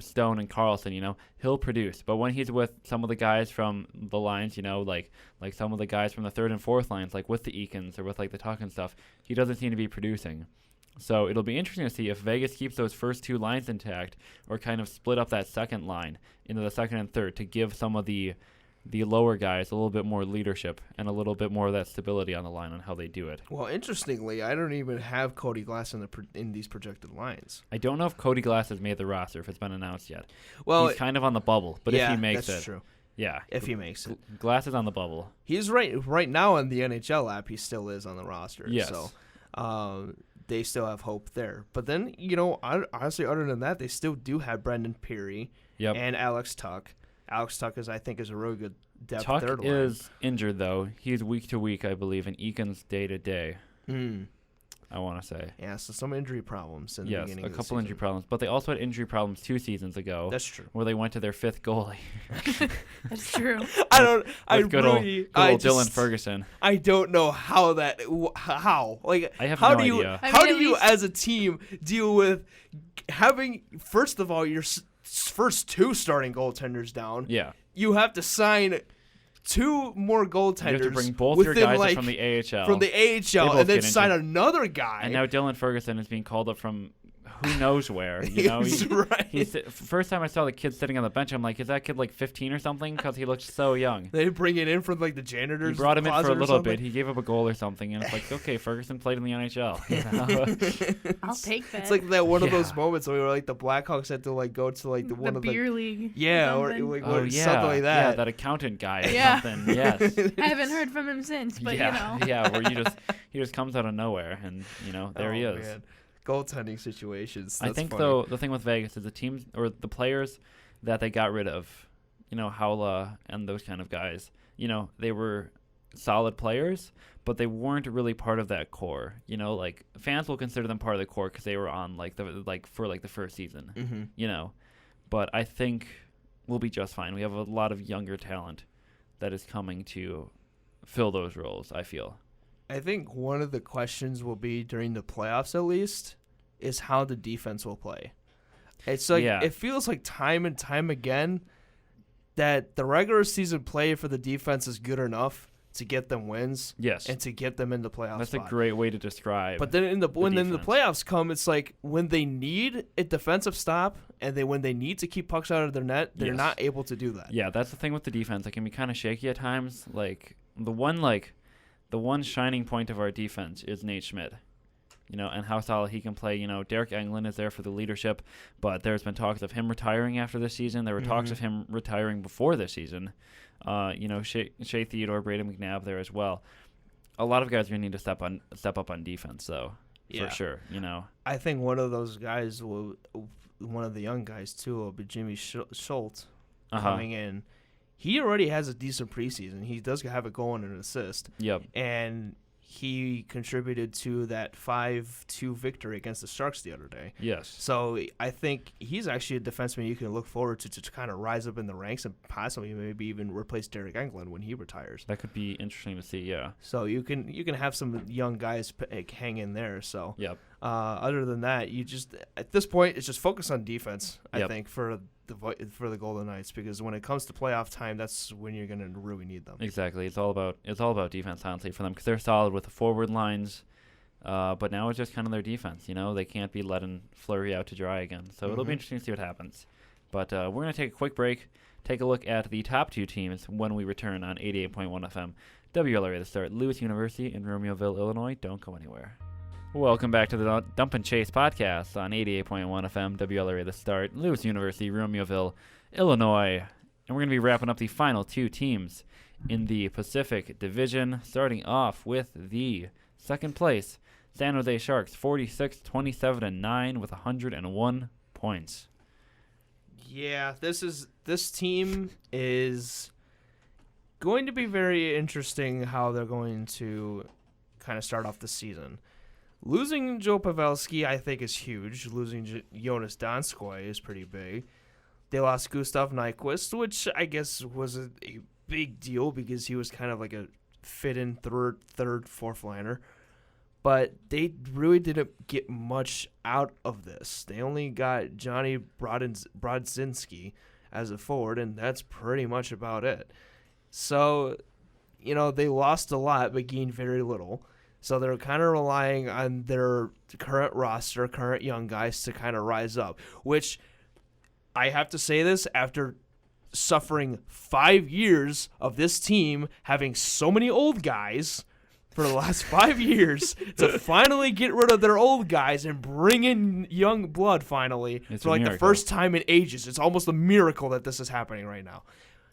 S1: Stone and Carlson, he'll produce. But when he's with some of the guys from the lines, like some of the guys from the third and fourth lines, like with the Eakins or with like the Tuck and stuff, he doesn't seem to be producing. So it'll be interesting to see if Vegas keeps those first 2 lines intact or kind of split up that second line into the second and third to give some of the lower guys a little bit more leadership and a little bit more of that stability on the line on how they do it.
S2: Well, interestingly, I don't even have Cody Glass in these projected lines.
S1: I don't know if Cody Glass has made the roster, if it's been announced yet.
S2: Well,
S1: he's kind of on the bubble, but if he makes
S2: that's
S1: it.
S2: true.
S1: Yeah.
S2: If he makes it.
S1: Glass is on the bubble.
S2: He's right now on the NHL app. He still is on the roster.
S1: Yes.
S2: So they still have hope there. But then, honestly, other than that, they still do have Brendan Peary and Alex Tuck. Alex Tuck is a really good depth
S1: Tuck
S2: third line.
S1: is injured, though. He's week to week, I believe, and Eakin's day to day. I want to say.
S2: Yeah, so some injury problems in the beginning of the season.
S1: Yes, a couple injury problems. But they also had injury problems 2 seasons ago.
S2: That's true.
S1: Where they went to their 5th goalie.
S3: That's true.
S1: Good old Dylan Ferguson.
S2: I don't know how. Like,
S1: I have no idea.
S2: How do you as a team deal with having, first of all, your first 2 starting goaltenders down?
S1: Yeah.
S2: You have to sign 2 more goaltenders.
S1: You have to bring both your guys from the AHL.
S2: From the AHL, and then sign another guy.
S1: And now Dylan Ferguson is being called up from who knows where.
S2: Right.
S1: First time I saw the kid sitting on the bench, I'm like, is that kid like 15 or something? Because he looked so young.
S2: They bring it in from like the janitor's.
S1: He brought him in for a little bit.
S2: He
S1: He gave up a goal or something, and it's like, okay, Ferguson played in the NHL.
S3: I'll take that.
S2: It's like that one of those moments where like the Blackhawks had to like go to like one of the
S3: beer league.
S2: Yeah, or like something like that.
S1: Yeah, that accountant guy or
S3: Yeah.
S1: something. Yes.
S3: I haven't heard from him since, but
S1: Yeah, where he just comes out of nowhere, and there he is.
S2: Man. Goaltending situations. That's
S1: I think
S2: funny.
S1: though the thing with Vegas is the teams or the players that they got rid of, Haula and those kind of guys. They were solid players, but they weren't really part of that core. Like fans will consider them part of the core because they were on for the first season. But I think we'll be just fine. We have a lot of younger talent that is coming to fill those roles. I feel.
S2: I think one of the questions will be during the playoffs, at least, is how the defense will play. It's like it feels like time and time again that the regular season play for the defense is good enough to get them wins.
S1: Yes,
S2: and to get them in the playoffs.
S1: That's a great way to describe.
S2: But then when the playoffs come, it's like when they need a defensive stop and when they need to keep pucks out of their net, they're not able to do that.
S1: Yeah, that's the thing with the defense. It can be kind of shaky at times. Like the one shining point of our defense is Nate Schmidt, and how solid he can play. Derek Englund is there for the leadership, but there's been talks of him retiring after this season. There were talks of him retiring before this season. Shea Theodore, Braden McNabb there as well. A lot of guys are going to need to step up on defense, though, for sure.
S2: I think one of those guys will one of the young guys too, but Jimmy Schultz
S1: coming
S2: in. He already has a decent preseason. He does have a goal and an assist.
S1: Yep.
S2: And he contributed to that 5-2 victory against the Sharks the other day.
S1: Yes.
S2: So I think he's actually a defenseman you can look forward to kind of rise up in the ranks and possibly maybe even replace Derek Englund when he retires.
S1: That could be interesting to see, yeah.
S2: So you can have some young guys hang in there. So
S1: yep.
S2: Other than that, you just at this point it's just focus on defense. I think for the Golden Knights, because when it comes to playoff time, that's when you're going to really need them.
S1: Exactly. It's all about defense, honestly, for them, because they're solid with the forward lines. But now it's just kind of their defense. They can't be letting Fleury out to dry again. So it'll be interesting to see what happens. But we're going to take a quick break, take a look at the top two teams when we return on 88.1 FM. WLRA The Start, Lewis University in Romeoville, Illinois. Don't go anywhere. Welcome back to the Dump and Chase podcast on 88.1 FM, WLRA The Start, Lewis University, Romeoville, Illinois. And we're going to be wrapping up the final two teams in the Pacific Division, starting off with the second place, San Jose Sharks, 46-27-9 with 101 points.
S2: Yeah, this team is going to be very interesting how they're going to kind of start off the season. Losing Joe Pavelski, I think, is huge. Losing Jonas Donskoy is pretty big. They lost Gustav Nyquist, which I guess was a big deal because he was kind of like a fit-in third, fourth liner. But they really didn't get much out of this. They only got Johnny Brodzinski as a forward, and that's pretty much about it. So, they lost a lot but gained very little. So they're kind of relying on their current roster, current young guys to kind of rise up, which I have to say this after suffering 5 years of this team having so many old guys for the last 5 years to finally get rid of their old guys and bring in young blood finally for like the first time in ages. It's almost a miracle that this is happening right now.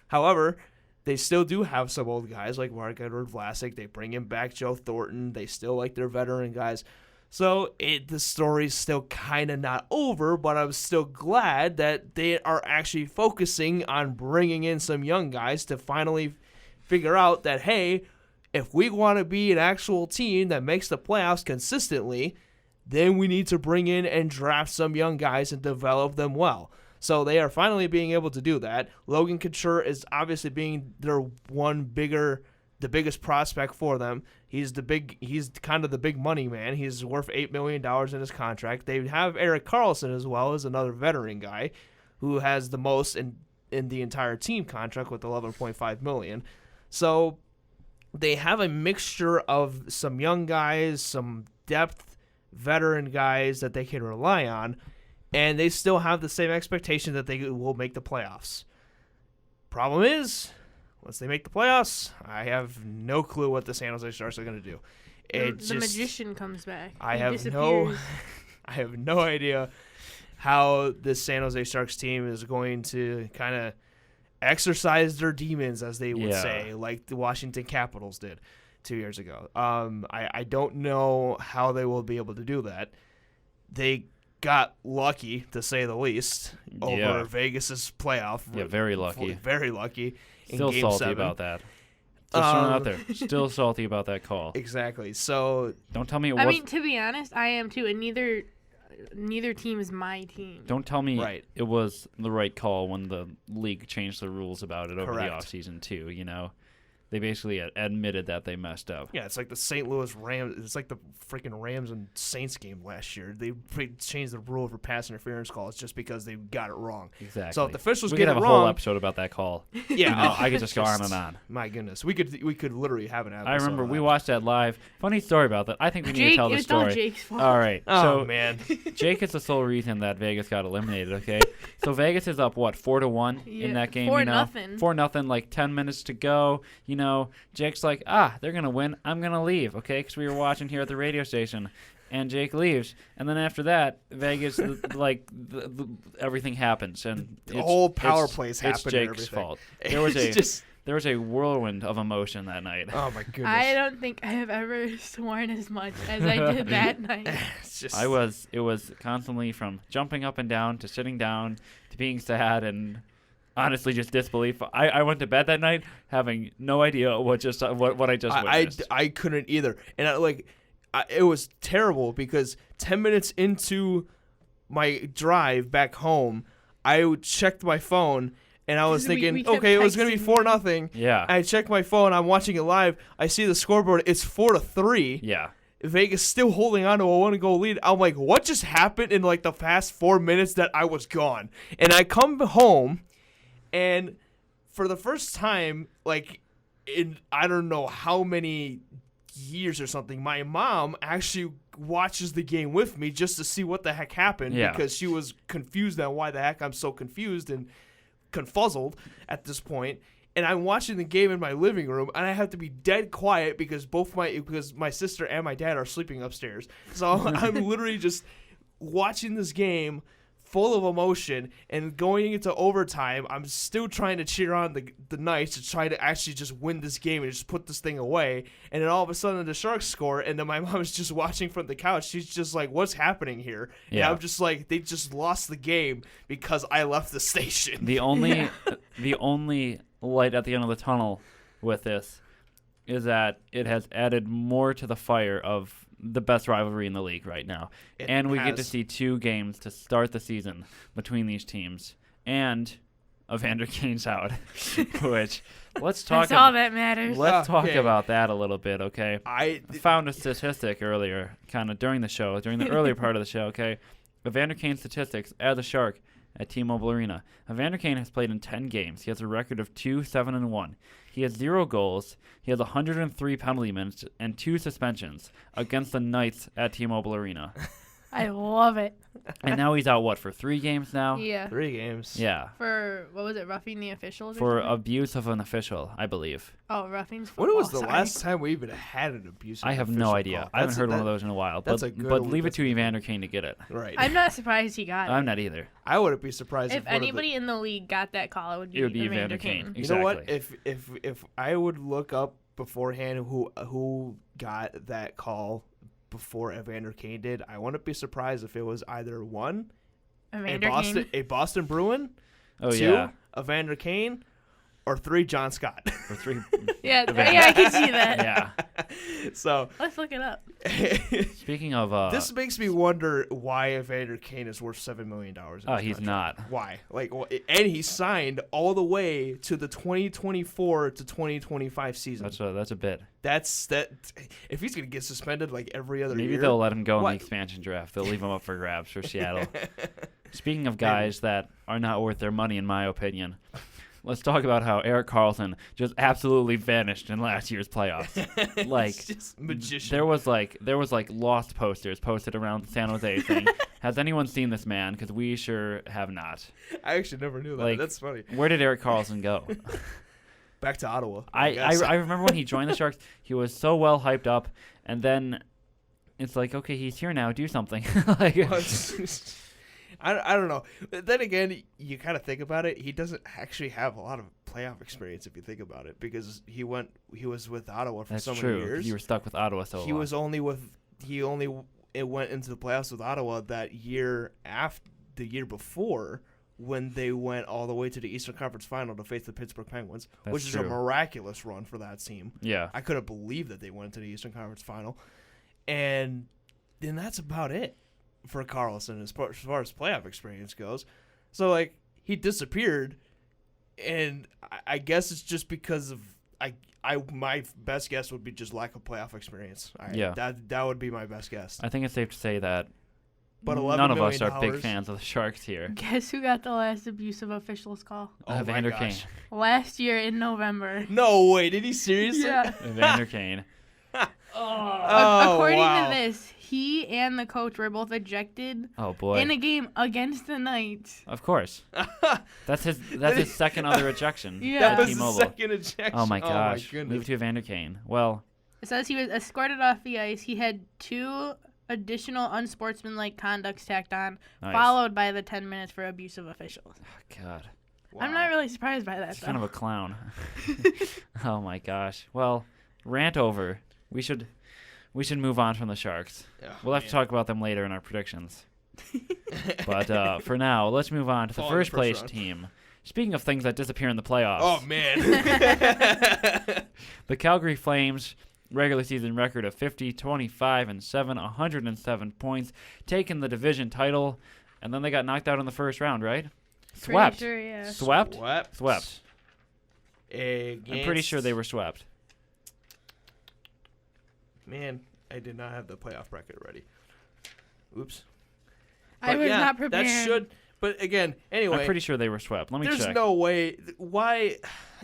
S2: However, they still do have some old guys like Mark-Edward Vlasic. They bring him back Joe Thornton. They still like their veteran guys. So the story's still kind of not over, but I'm still glad that they are actually focusing on bringing in some young guys to finally figure out that, hey, if we want to be an actual team that makes the playoffs consistently, then we need to bring in and draft some young guys and develop them well. So they are finally being able to do that. Logan Couture is obviously being the biggest prospect for them. He's kind of the big money man. He's worth $8 million in his contract. They have Erik Karlsson as well as another veteran guy who has the most in the entire team contract with $11.5 million. So they have a mixture of some young guys, some depth veteran guys that they can rely on. And they still have the same expectation that they will make the playoffs. Problem is, once they make the playoffs, I have no clue what the San Jose Sharks are going to do.
S3: The magician comes back.
S2: I have no idea how this San Jose Sharks team is going to kind of exercise their demons, as they would say, like the Washington Capitals did 2 years ago. I don't know how they will be able to do that. They got lucky, to say the least, over Vegas's playoff.
S1: Yeah, very lucky.
S2: Very lucky.
S1: Still
S2: Game
S1: salty
S2: 7.
S1: about that. Just throwing it out there. Still salty about that call.
S2: Exactly. So
S1: don't tell me.
S3: I mean, to be honest, I am too, and neither team is my team.
S1: Don't tell me it was the right call when the league changed the rules about it over the offseason too. They basically admitted that they messed up.
S2: Yeah, it's like the St. Louis Rams. It's like the freaking Rams and Saints game last year. They changed the rule for pass interference calls just because they got it wrong.
S1: Exactly.
S2: So if the officials
S1: we
S2: get
S1: could
S2: it
S1: have
S2: wrong,
S1: a whole episode about that call.
S2: Yeah,
S1: I could just go on and on.
S2: My goodness, we could literally have an episode.
S1: I remember we watched that live. Funny story about that. I think we need to tell the story.
S3: It's all Jake's fault.
S1: All right.
S2: Oh man,
S1: Jake is the sole reason that Vegas got eliminated. Okay, so Vegas is up 4-1 in that game.
S3: 4-0.
S1: 4-0. Like 10 minutes to go. Jake's like, they're gonna win. I'm gonna leave. Okay, because we were watching here at the radio station. And Jake leaves, and then after that, Vegas, everything happens, and
S2: the whole power plays happen.
S1: It's Jake's fault. There was there was a whirlwind of emotion that night.
S2: Oh my goodness!
S3: I don't think I have ever sworn as much as I did that night.
S1: It was constantly from jumping up and down to sitting down to being sad and honestly just disbelief. I went to bed that night having no idea what I just witnessed.
S2: I couldn't either, and it was terrible because 10 minutes into my drive back home, I checked my phone. And I was thinking, okay, it was going to be 4-0.
S1: Yeah.
S2: I checked my phone. I'm watching it live. I see the scoreboard. It's 4-3.
S1: Yeah.
S2: Vegas still holding on to a 1-goal lead. I'm like, what just happened in like the past 4 minutes that I was gone? And I come home, and for the first time, like in I don't know how many years or something, my mom actually watches the game with me just to see what the heck happened because she was confused on why the heck I'm so confused and confuzzled at this point, and I'm watching the game in my living room, and I have to be dead quiet because my sister and my dad are sleeping upstairs. So I'm literally just watching this game full of emotion, and going into overtime, I'm still trying to cheer on the Knights to try to actually just win this game and just put this thing away. And then all of a sudden the Sharks score, and then my mom is just watching from the couch. She's just like, what's happening here? And I'm just like, they just lost the game because I left the station.
S1: The only light at the end of the tunnel with this is that it has added more to the fire of the best rivalry in the league right now. We get to see 2 games to start the season between these teams. And Evander Kane's out, which let's talk.
S3: That's all that matters.
S1: Let's talk about that a little bit, okay?
S2: I
S1: found a statistic earlier, kind of during the earlier part of the show, okay? Evander Kane's statistics as a Shark at T-Mobile Arena. Evander Kane has played in 10 games. He has a record of 2-7-1. He has 0 goals. He has 103 penalty minutes and 2 suspensions against the Knights at T-Mobile Arena.
S3: I love it.
S1: And now he's out, for 3 games now?
S3: Yeah.
S2: 3 games.
S1: Yeah.
S3: For, what was it, roughing the officials?
S1: For abuse of an official, I believe.
S3: Oh, roughing football.
S2: When was the last time we even had an abuse of
S1: I have no idea.
S2: call?
S1: I haven't heard one of those in a while. But leave it to Evander Kane to get it.
S2: Right.
S3: I'm not surprised he got it.
S1: I'm not either.
S2: I wouldn't be surprised
S3: if anybody in the league got that call, it would be Evander Kane.
S1: Exactly.
S2: You know what? If I would look up beforehand who got that call before Evander Kane did, I wouldn't be surprised if it was either one, a Boston Bruin, 2, Evander Kane, or 3, John Scott.
S1: Or 3.
S3: yeah, I can see that.
S1: Yeah.
S2: So
S3: let's look it up.
S1: Speaking of,
S2: this makes me wonder why Evander Kane is worth $7 million.
S1: Oh, he's not.
S2: Why? And he signed all the way to the 2024 to 2025 season.
S1: That's a bit.
S2: That's that. If he's gonna get suspended like every other year,
S1: maybe they'll let him go in the expansion draft. They'll leave him up for grabs for Seattle. Speaking of guys that are not worth their money, in my opinion. Let's talk about how Erik Karlsson just absolutely vanished in last year's playoffs. Like,
S2: just magician.
S1: There was lost posters posted around the San Jose thing. Has anyone seen this man? Because we sure have not.
S2: I actually never knew that. That's funny.
S1: Where did Erik Karlsson go?
S2: Back to Ottawa.
S1: I remember when he joined the Sharks, he was so well hyped up, and then it's like, okay, he's here now. Do something.
S2: I don't know. Then again, you kind of think about it. He doesn't actually have a lot of playoff experience if you think about it, because he was with Ottawa for so many years.
S1: You were stuck with Ottawa so long.
S2: He only went into the playoffs with Ottawa that year after the year before, when they went all the way to the Eastern Conference Final to face the Pittsburgh Penguins, which is a miraculous run for that team.
S1: Yeah,
S2: I couldn't believe that they went to the Eastern Conference Final, and then that's about it for Karlsson as far as playoff experience goes. So he disappeared, and I guess it's just because of my best guess would be just lack of playoff experience. That would be my best guess.
S1: I think it's safe to say that
S2: but
S1: none of us are big fans of the Sharks here.
S3: Guess who got the last abusive officials call?
S1: Evander Kane.
S3: Last year in November.
S2: No way, did he seriously?
S3: Yeah.
S1: Evander Kane.
S3: According to this, he and the coach were both ejected.
S1: Oh boy!
S3: In a game against the Knights.
S1: Of course. That's his second other ejection.
S3: Yeah,
S2: that was
S1: T-Mobile.
S2: the second ejection.
S1: Oh my gosh!
S2: Oh my
S1: Leave it to Evander Kane. Well,
S3: it says he was escorted off the ice. He had 2 additional unsportsmanlike conducts tacked on, followed by the 10 minutes for abusive officials.
S1: Oh God.
S3: Wow. I'm not really surprised by that.
S1: He's kind of a clown. Oh my gosh. Well, rant over. We should move on from the Sharks. Oh, we'll have to talk about them later in our predictions. But for now, let's move on to the first place team. Speaking of things that disappear in the playoffs.
S2: Oh, man.
S1: The Calgary Flames, regular season record of 50-25-7, 107 points, taking the division title, and then they got knocked out in the first round, right? Swept.
S3: Sure, yeah.
S1: Swept.
S2: Against...
S1: I'm pretty sure they were swept.
S2: Man, I did not have the playoff bracket ready. Oops.
S3: I was not prepared.
S2: That should... But again, anyway.
S1: I'm pretty sure they were swept. Let me check.
S2: There's no way. Why?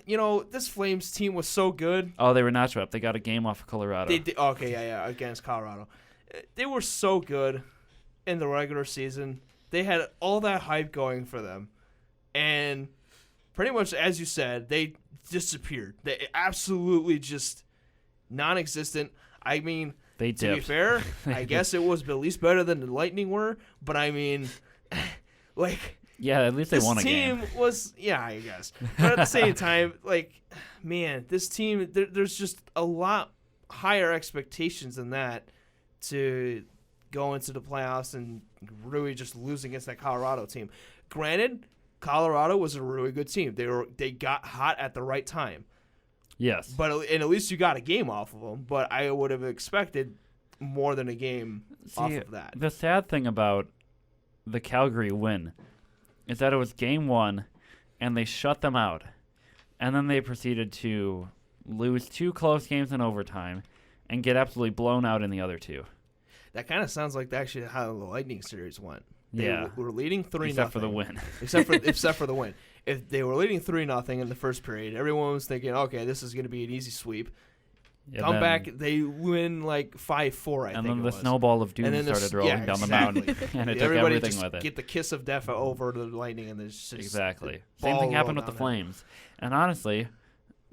S2: This Flames team was so good.
S1: Oh, they were not swept. They got a game off of Colorado.
S2: They did, okay, yeah, against Colorado. They were so good in the regular season. They had all that hype going for them. And pretty much, as you said, they disappeared. They absolutely just non-existent. I mean,
S1: they dipped.
S2: To be fair, I guess it was at least better than the Lightning were. But I mean...
S1: yeah, at least they won a game.
S2: This team was, yeah, I guess. But at the same time, man, this team, there's just a lot higher expectations than that to go into the playoffs and really just lose against that Colorado team. Granted, Colorado was a really good team. They got hot at the right time.
S1: Yes.
S2: And at least you got a game off of them. But I would have expected more than a game off of that.
S1: The sad thing about the Calgary win is that it was game 1 and they shut them out, and then they proceeded to lose 2 close games in overtime and get absolutely blown out in the other 2.
S2: That kind of sounds like actually how the Lightning series went.
S1: They
S2: were leading 3-0
S1: except for the win.
S2: except for the win. If they were leading 3-0 in the first period, everyone was thinking, okay, this is going to be an easy sweep.
S1: Yeah,
S2: Come back, they win 5-4, I think.
S1: And then the snowball of doom started rolling down the mountain, and it took everything with it.
S2: Get the kiss of death over the Lightning, and there's just
S1: exactly. Same thing happened with the Flames. And honestly,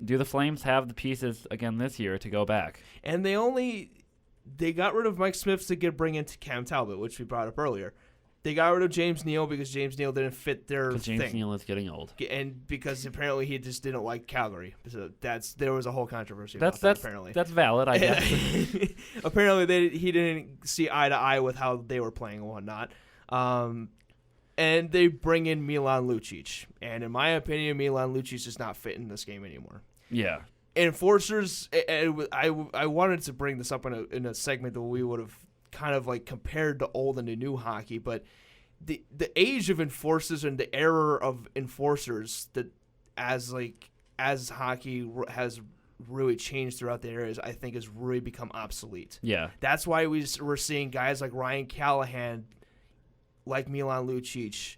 S1: do the Flames have the pieces again this year to go back?
S2: And they got rid of Mike Smith to bring in Cam Talbot, which we brought up earlier. They got rid of James Neal because James Neal didn't fit their thing.
S1: James Neal is getting old.
S2: And because apparently he just didn't like Calgary. So there was a whole controversy about that, apparently.
S1: That's valid, I guess.
S2: Apparently he didn't see eye to eye with how they were playing and whatnot. And they bring in Milan Lucic. And in my opinion, Milan Lucic is not fit in this game anymore.
S1: Yeah.
S2: Enforcers, I wanted to bring this up in a segment that we would have kind of compared to old and to new hockey, but the age of enforcers and the era of enforcers that as hockey has really changed throughout the eras, I think has really become obsolete.
S1: Yeah.
S2: That's why we're seeing guys like Ryan Callahan, like Milan Lucic,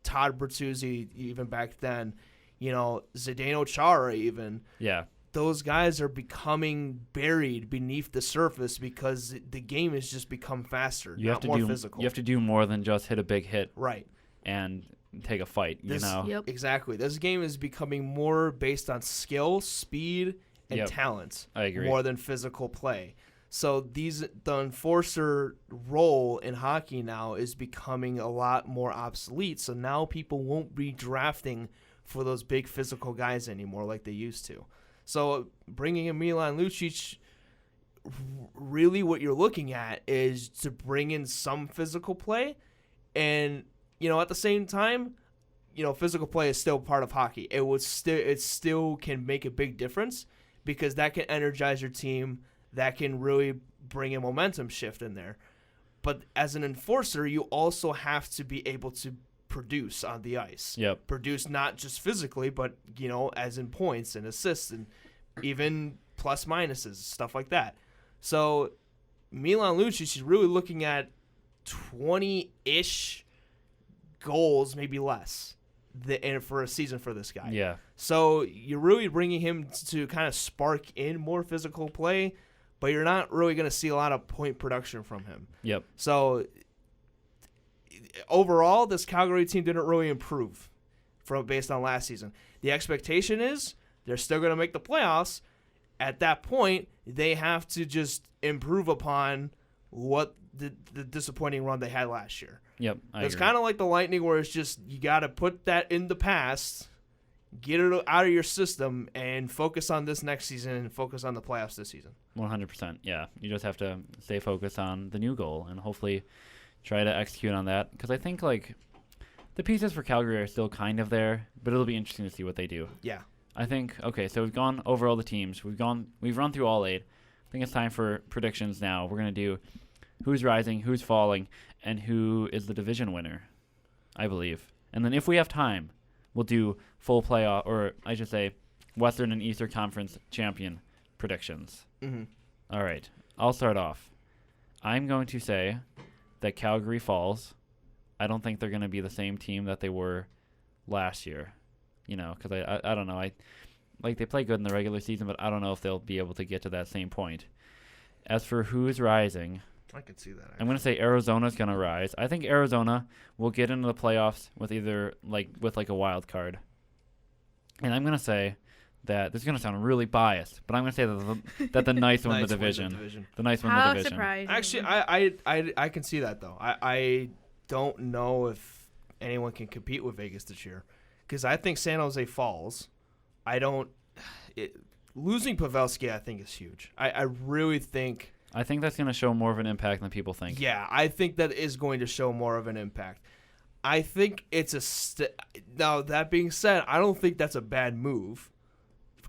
S2: Todd Bertuzzi even back then, Zdeno Chara even.
S1: Yeah.
S2: Those guys are becoming buried beneath the surface because the game has just become faster, more physical.
S1: You have to do more than just hit a big hit,
S2: right?
S1: And take a fight.
S3: Yep.
S2: Exactly. This game is becoming more based on skill, speed, and talent.
S1: I agree.
S2: More than physical play. So the enforcer role in hockey now is becoming a lot more obsolete. So now people won't be drafting for those big physical guys anymore like they used to. So bringing in Milan Lucic, really what you're looking at is to bring in some physical play. And, at the same time, physical play is still part of hockey. It still can make a big difference because that can energize your team. That can really bring a momentum shift in there. But as an enforcer, you also have to be able to produce on the ice.
S1: Yep.
S2: Produce not just physically, but, as in points and assists and even plus minuses, stuff like that. So Milan Lucic is really looking at 20-ish goals, maybe less, for a season for this guy.
S1: Yeah.
S2: So you're really bringing him to kind of spark in more physical play, but you're not really going to see a lot of point production from him.
S1: Yep.
S2: So overall, this Calgary team didn't really improve based on last season. The expectation is they're still going to make the playoffs. At that point, they have to just improve upon what the disappointing run they had last year.
S1: Yep,
S2: It's kind of like the Lightning where it's just you got to put that in the past get it out of your system and focus on this next season and focus on the playoffs this season.
S1: 100%. Yeah, you just have to stay focused on the new goal and hopefully try to execute on that. Because I think like the pieces for Calgary are still kind of there, but it'll be interesting to see what they do.
S2: Yeah.
S1: I think so we've gone over all the teams. We've run through all 8. I think it's time for predictions now. We're gonna do who's rising, who's falling, and who is the division winner, I believe. And then if we have time, we'll do full playoff, or I should say, Western and Eastern Conference champion predictions.
S2: Mm-hmm.
S1: All right, I'll start off. I'm going to say that Calgary falls. I don't think they're going to be the same team that they were last year. Because I don't know. They play good in the regular season, but I don't know if they'll be able to get to that same point. As for who's rising,
S2: I can see that. Actually.
S1: I'm going to say Arizona's going to rise. I think Arizona will get into the playoffs with either with a wild card. And I'm going to say that this is going to sound really biased, but I'm going to say that the Knights win the division. The Knights win the division.
S3: How surprising.
S2: Actually, I can see that though. I don't know if anyone can compete with Vegas this year. Because I think San Jose falls. Losing Pavelski, I think, is huge. I really think.
S1: I think that's going to show more of an impact than people think.
S2: Yeah, I think that is going to show more of an impact. I think it's now, that being said, I don't think that's a bad move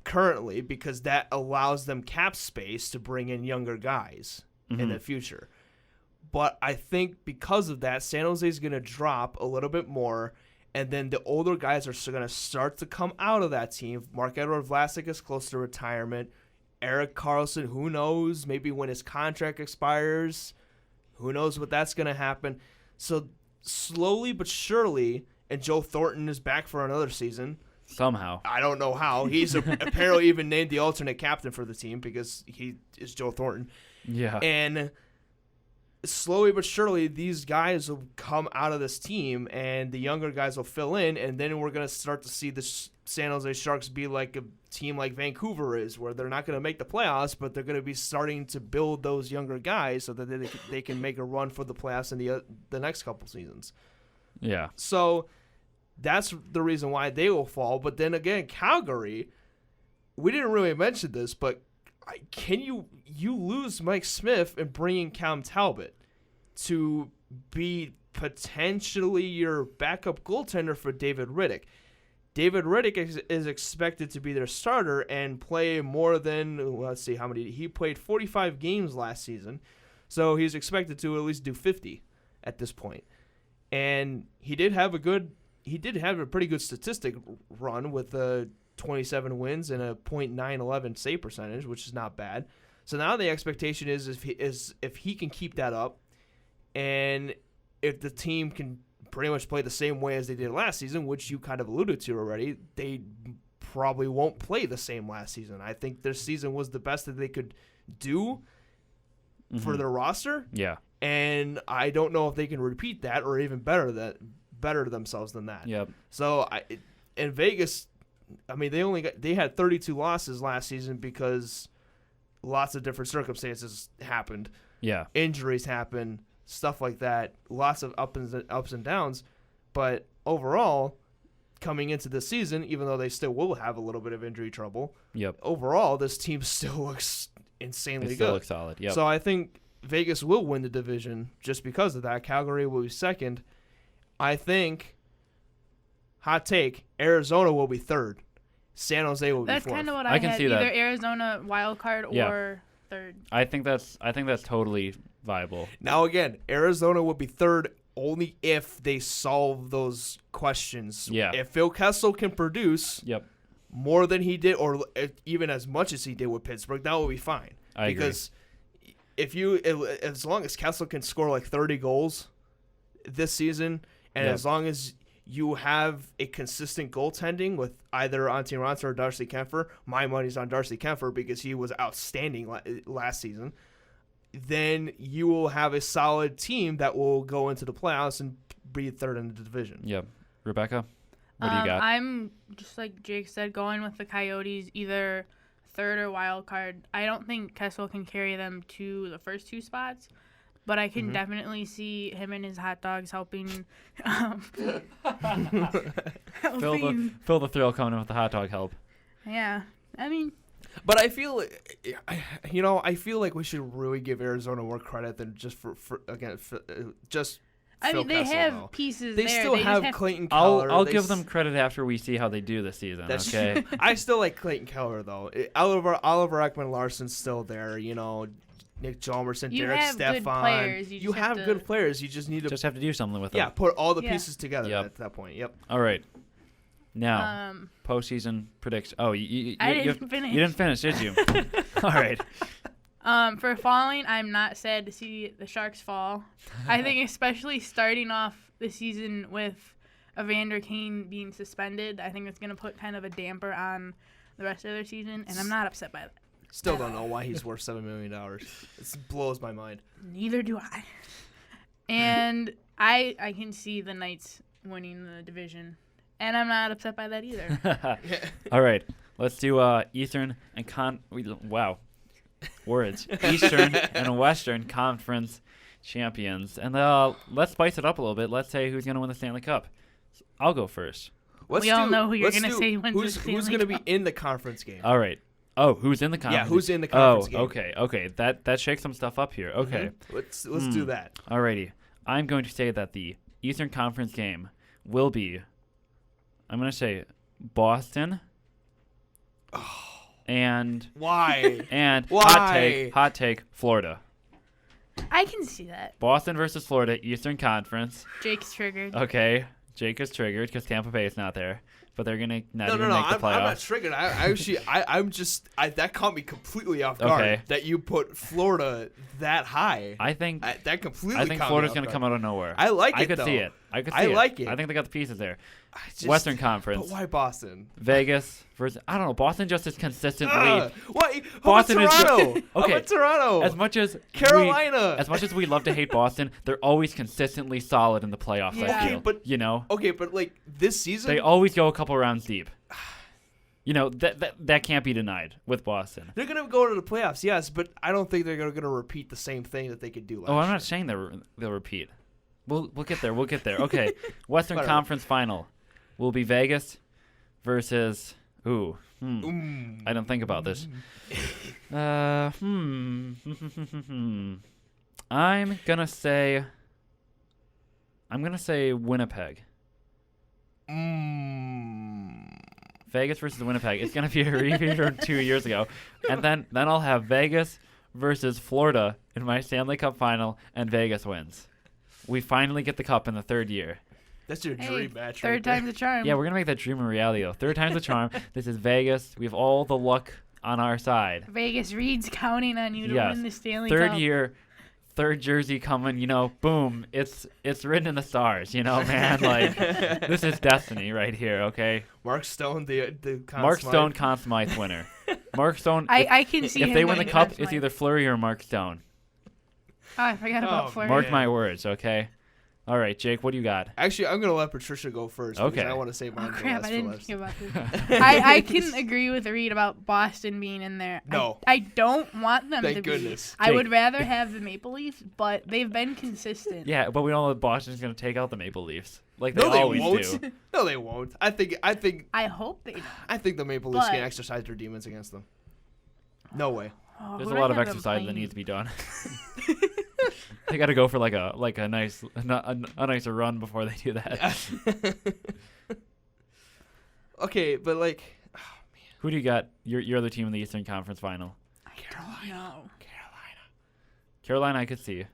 S2: currently because that allows them cap space to bring in younger guys in the future. But I think because of that, San Jose is going to drop a little bit more. And then the older guys are going to start to come out of that team. Marc-Edouard Vlasic is close to retirement. Erik Karlsson, who knows? Maybe when his contract expires, who knows what that's going to happen. So slowly but surely, and Joe Thornton is back for another season.
S1: Somehow.
S2: I don't know how. He's apparently even named the alternate captain for the team because he is Joe Thornton.
S1: Yeah.
S2: And slowly but surely, these guys will come out of this team, and the younger guys will fill in, and then we're going to start to see the San Jose Sharks be like a team like Vancouver is, where they're not going to make the playoffs, but they're going to be starting to build those younger guys so that they can make a run for the playoffs in the next couple seasons.
S1: Yeah.
S2: So that's the reason why they will fall. But then again, Calgary, we didn't really mention this, but can you lose Mike Smith and bring in Cam Talbot to be potentially your backup goaltender for David Rittich? David Rittich is expected to be their starter and play more than, let's see how many. He played 45 games last season, so he's expected to at least do 50 at this point. And he did have a pretty good statistic run with 27 wins and a .911 save percentage, which is not bad. So now the expectation is if he can keep that up, and if the team can pretty much play the same way as they did last season, which you kind of alluded to already, they probably won't play the same last season. I think their season was the best that they could do for their roster.
S1: Yeah. And
S2: I don't know if they can repeat that or even better themselves than that.
S1: Yep.
S2: So in Vegas, I mean, they had 32 losses last season because lots of different circumstances happened.
S1: Yeah.
S2: Injuries happened, stuff like that. Lots of ups and downs. But overall, coming into the season, even though they still will have a little bit of injury trouble, overall, this team still looks insanely good.
S1: Still looks solid. Yep.
S2: So I think Vegas will win the division just because of that. Calgary will be second. I think, hot take, Arizona will be third. San Jose will be fourth.
S3: That's kind of what I
S1: can
S3: had.
S1: see
S3: Either
S1: that.
S3: Arizona wild card or third.
S1: I think that's totally viable.
S2: Now again, Arizona will be third only if they solve those questions.
S1: Yeah.
S2: If Phil Kessel can produce more than he did, or even as much as he did with Pittsburgh, that will be fine.
S1: I agree.
S2: Because as long as Kessel can score like 30 goals this season, and as long as you have a consistent goaltending with either Antti Raanta or Darcy Kemper, my money's on Darcy Kemper because he was outstanding last season, then you will have a solid team that will go into the playoffs and be third in the division.
S1: Yep. Rebecca, what do you got?
S3: I'm just like Jake said, going with the Coyotes, either third or wild card. I don't think Kessel can carry them to the first two spots, but I can definitely see him and his hot dogs helping.
S1: Feel the thrill coming in with the hot dog help.
S3: Yeah, I mean.
S2: But I feel, I feel like we should really give Arizona more credit than just just.
S3: I mean, they
S2: Kessel,
S3: have
S2: though.
S3: pieces.
S2: They
S3: there.
S2: still have Clayton Keller.
S1: I'll give them credit after we see how they do this season.
S2: That's
S1: okay.
S2: I still like Clayton Keller though. Oliver Ekman-Larsson's still there. Nick Jalmerson, Derek Stefan.
S3: Good players.
S2: You have good players. You just need to
S1: have to do something with them.
S2: Yeah, put all the pieces together at that point. Yep.
S1: All right. Now, postseason prediction. Oh,
S3: I didn't finish.
S1: You didn't finish, did you? All right.
S3: For falling, I'm not sad to see the Sharks fall. I think especially starting off the season with Evander Kane being suspended, I think it's going to put kind of a damper on the rest of their season, and I'm not upset by that.
S2: Still don't know why he's worth $7 million. It blows my mind.
S3: Neither do I. And I can see the Knights winning the division, and I'm not upset by that either.
S1: All right. Let's do Eastern and wow. Words. Eastern and Western Conference champions. And let's spice it up a little bit. Let's say who's going to win the Stanley Cup. I'll go first.
S3: We all know who you're going to say wins the Stanley Cup.
S2: Who's going to be in the conference game?
S1: All right. Oh, who's in the conference?
S2: Yeah, who's in the conference game?
S1: Okay. That shakes some stuff up here. Okay.
S2: Let's do that.
S1: Alrighty. I'm going to say that the Eastern Conference game will be, I'm going to say Boston. And
S2: why?
S1: And
S2: why?
S1: hot take, Florida.
S3: I can see that.
S1: Boston versus Florida, Eastern Conference.
S3: Jake's triggered.
S1: Okay, Jake is triggered because Tampa Bay is not there, but they're gonna not even make the playoffs.
S2: I'm not triggered. I'm just that caught me completely off guard.
S1: Okay.
S2: That you put Florida that high.
S1: I think
S2: that completely.
S1: I think Florida's gonna come out of nowhere.
S2: I like it.
S1: I could see it. I
S2: like it.
S1: I think they got the pieces there. Western Conference.
S2: But why Boston?
S1: Vegas versus I don't know. Boston just is consistently.
S2: What?
S1: Boston
S2: is Toronto?
S1: Okay.
S2: How about Toronto?
S1: As much as
S2: Carolina.
S1: As much as we love to hate Boston, they're always consistently solid in the playoffs.
S3: Yeah.
S1: I feel.
S2: Okay, but Okay, but like this season,
S1: they always go a couple rounds deep. That can't be denied with Boston.
S2: They're gonna go to the playoffs, yes, but I don't think they're gonna repeat the same thing that they could do last year.
S1: I'm not saying they'll repeat. We'll get there. We'll get there. Okay, Western Conference Final will be Vegas versus I didn't think about this. I'm gonna say Winnipeg. Vegas versus Winnipeg. It's gonna be a repeat from 2 years ago, and then I'll have Vegas versus Florida in my Stanley Cup final, and Vegas wins. We finally get the cup in the third year.
S2: That's your dream match.
S3: Third time's the charm.
S1: Yeah, we're gonna make that dream a reality though. Third time's the charm. This is Vegas. We have all the luck on our side.
S3: Vegas, Reid's counting on you to win the Stanley Cup.
S1: Third year, third jersey coming. Boom. It's written in the stars. Man, like this is destiny right here. Okay.
S2: Mark Stone, the
S1: Mark Stone, Conn Smythe winner. Mark Stone.
S3: I can see
S1: if
S3: him
S1: they win the cup,
S3: Conn
S1: it's either Fleury or Mark Stone.
S3: Oh, I forgot about Fleury.
S1: Mark my words. Okay. All right, Jake, what do you got?
S2: Actually, I'm going to let Patricia go first.
S1: Okay.
S2: I want to say mine.
S3: Oh, crap, I didn't think about this. I can agree with Reid about Boston being in there.
S2: No.
S3: I don't want them to be.
S2: Thank goodness.
S3: I would rather have the Maple Leafs, but they've been consistent.
S1: Yeah, but we know that Boston's going to take out the Maple Leafs. Like they
S2: No, they
S1: always
S2: won't.
S1: do.
S2: No, they won't. I
S3: hope they don't.
S2: I think the Maple Leafs can exercise their demons against them. No way.
S3: Oh,
S1: There's a lot of exercise that needs to be done. They got to go for like a nicer run before they do that.
S2: Okay, but like,
S1: who do you got? Your other team in the Eastern Conference Final? Carolina, I could see.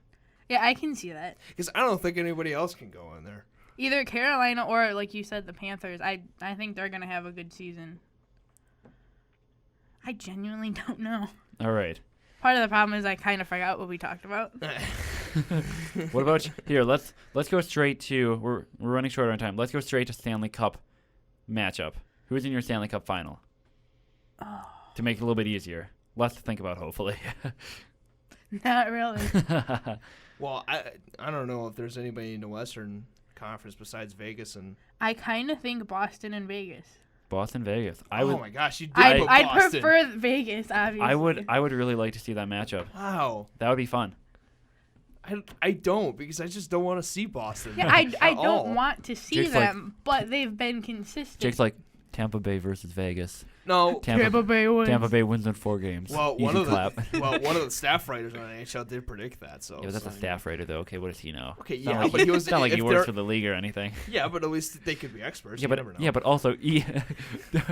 S3: Yeah, I can see that.
S2: Because I don't think anybody else can go in there.
S3: Either Carolina or, like you said, the Panthers. I think they're gonna have a good season. I genuinely don't know.
S1: All right.
S3: Part of the problem is I kind of forgot what we talked about.
S1: What about here? Let's go straight to we're running short on time. Let's go straight to Stanley Cup matchup. Who's in your Stanley Cup final?
S3: Oh.
S1: To make it a little bit easier, less to think about, hopefully.
S3: Not really.
S2: Well, I don't know if there's anybody in the Western Conference besides Vegas and.
S3: I kind of think Boston and Vegas.
S1: Boston, Vegas.
S2: Oh my gosh, you did put
S3: I'd
S2: Boston.
S3: prefer Vegas, obviously.
S1: I would really like to see that matchup.
S2: Wow,
S1: that would be fun.
S2: I don't, because I just don't want to see Boston.
S3: Yeah, I don't want to see
S1: Jake's
S3: them, but they've been consistent.
S1: Jake's like Tampa Bay versus Vegas.
S2: No.
S3: Tampa Bay wins.
S1: Tampa Bay wins in 4 games.
S2: Well,
S1: Easy
S2: one of
S1: clap.
S2: the staff writers on NHL did predict that. So.
S1: Yeah, but that's a staff writer, though. Okay, what does he know?
S2: Okay,
S1: It's not
S2: yeah,
S1: like
S2: but he was.
S1: It's not like he
S2: if
S1: works
S2: they're-
S1: for the league or anything.
S2: Yeah, but at least they could be experts.
S1: Yeah,
S2: You never know.
S1: but also,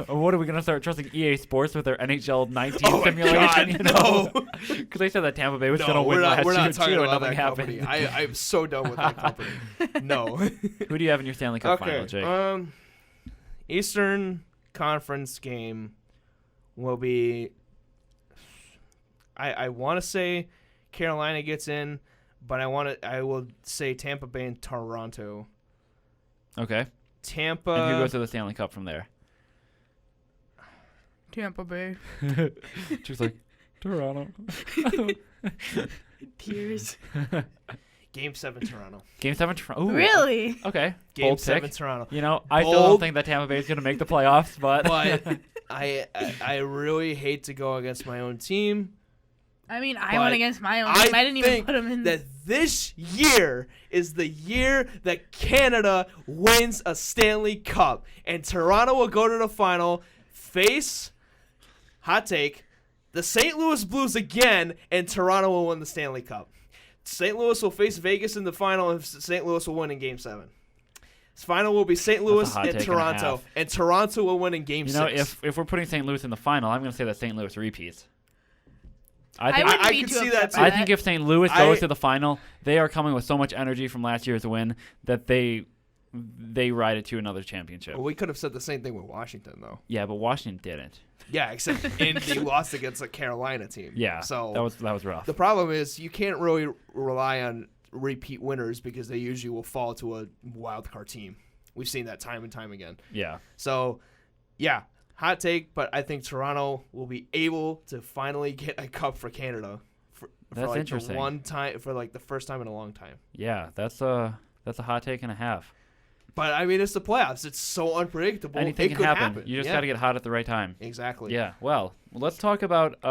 S1: what are we gonna start trusting EA Sports with their NHL 19
S2: Oh my
S1: simulation?
S2: God, no.
S1: Because they said that Tampa Bay was
S2: No,
S1: gonna win
S2: we're
S1: last
S2: not
S1: year
S2: talking
S1: too, and
S2: about
S1: nothing
S2: that
S1: happened.
S2: company. I'm so done with that company. No.
S1: Who do you have in your Stanley Cup final, Jake?
S2: Eastern Conference game will be. I want to say Carolina gets in, but I will say Tampa Bay and Toronto.
S1: Okay.
S2: Tampa.
S1: And who goes to the Stanley Cup from there?
S3: Tampa Bay.
S1: She's like, Toronto.
S3: Tears.
S2: Game 7 Toronto.
S1: Game 7 Toronto. Ooh.
S3: Really?
S1: Okay.
S2: Game
S1: Bold
S2: 7
S1: pick.
S2: Toronto.
S1: You know, I still don't
S2: Bold.
S1: think that Tampa Bay is going to make the playoffs, but
S2: But I really hate to go against my own team.
S3: I mean, I
S2: But
S3: went against my own
S2: I
S3: team. I didn't even
S2: think
S3: put them in.
S2: that this year is the year that Canada wins a Stanley Cup, and Toronto will go to the final, face, hot take, the St. Louis Blues again, and Toronto will win the Stanley Cup. St. Louis will face Vegas in the final, and St. Louis will win in Game 7. This final will be St. Louis
S1: hot
S2: and
S1: take and a
S2: Toronto,
S1: half.
S2: and Toronto will win in Game 6.
S1: you know, if we're putting St. Louis in the final, I'm going to say that St. Louis repeats. I think
S3: wouldn't
S2: I
S3: be
S2: could
S3: too
S2: see
S3: upset
S2: that
S3: by
S1: I
S2: too.
S1: think if St. Louis goes to the final, they are coming with so much energy from last year's win that they ride it to another championship.
S2: Well, we could have said the same thing with Washington, though.
S1: Yeah, but Washington didn't.
S2: Yeah, except Indy lost against a Carolina team.
S1: Yeah,
S2: so
S1: that was rough.
S2: the problem is you can't really rely on repeat winners because they usually will fall to a wild card team. We've seen that time and time again.
S1: Yeah.
S2: So, yeah, hot take, but I think Toronto will be able to finally get a cup for Canada.
S1: That's
S2: like
S1: interesting.
S2: For like the first time in a long time.
S1: Yeah, that's a hot take and a half.
S2: But I mean, it's the playoffs. It's so unpredictable.
S1: Anything
S2: it
S1: can
S2: could
S1: happen. You just
S2: yeah,
S1: got to get hot at the right time.
S2: exactly.
S1: Yeah. Well, let's talk about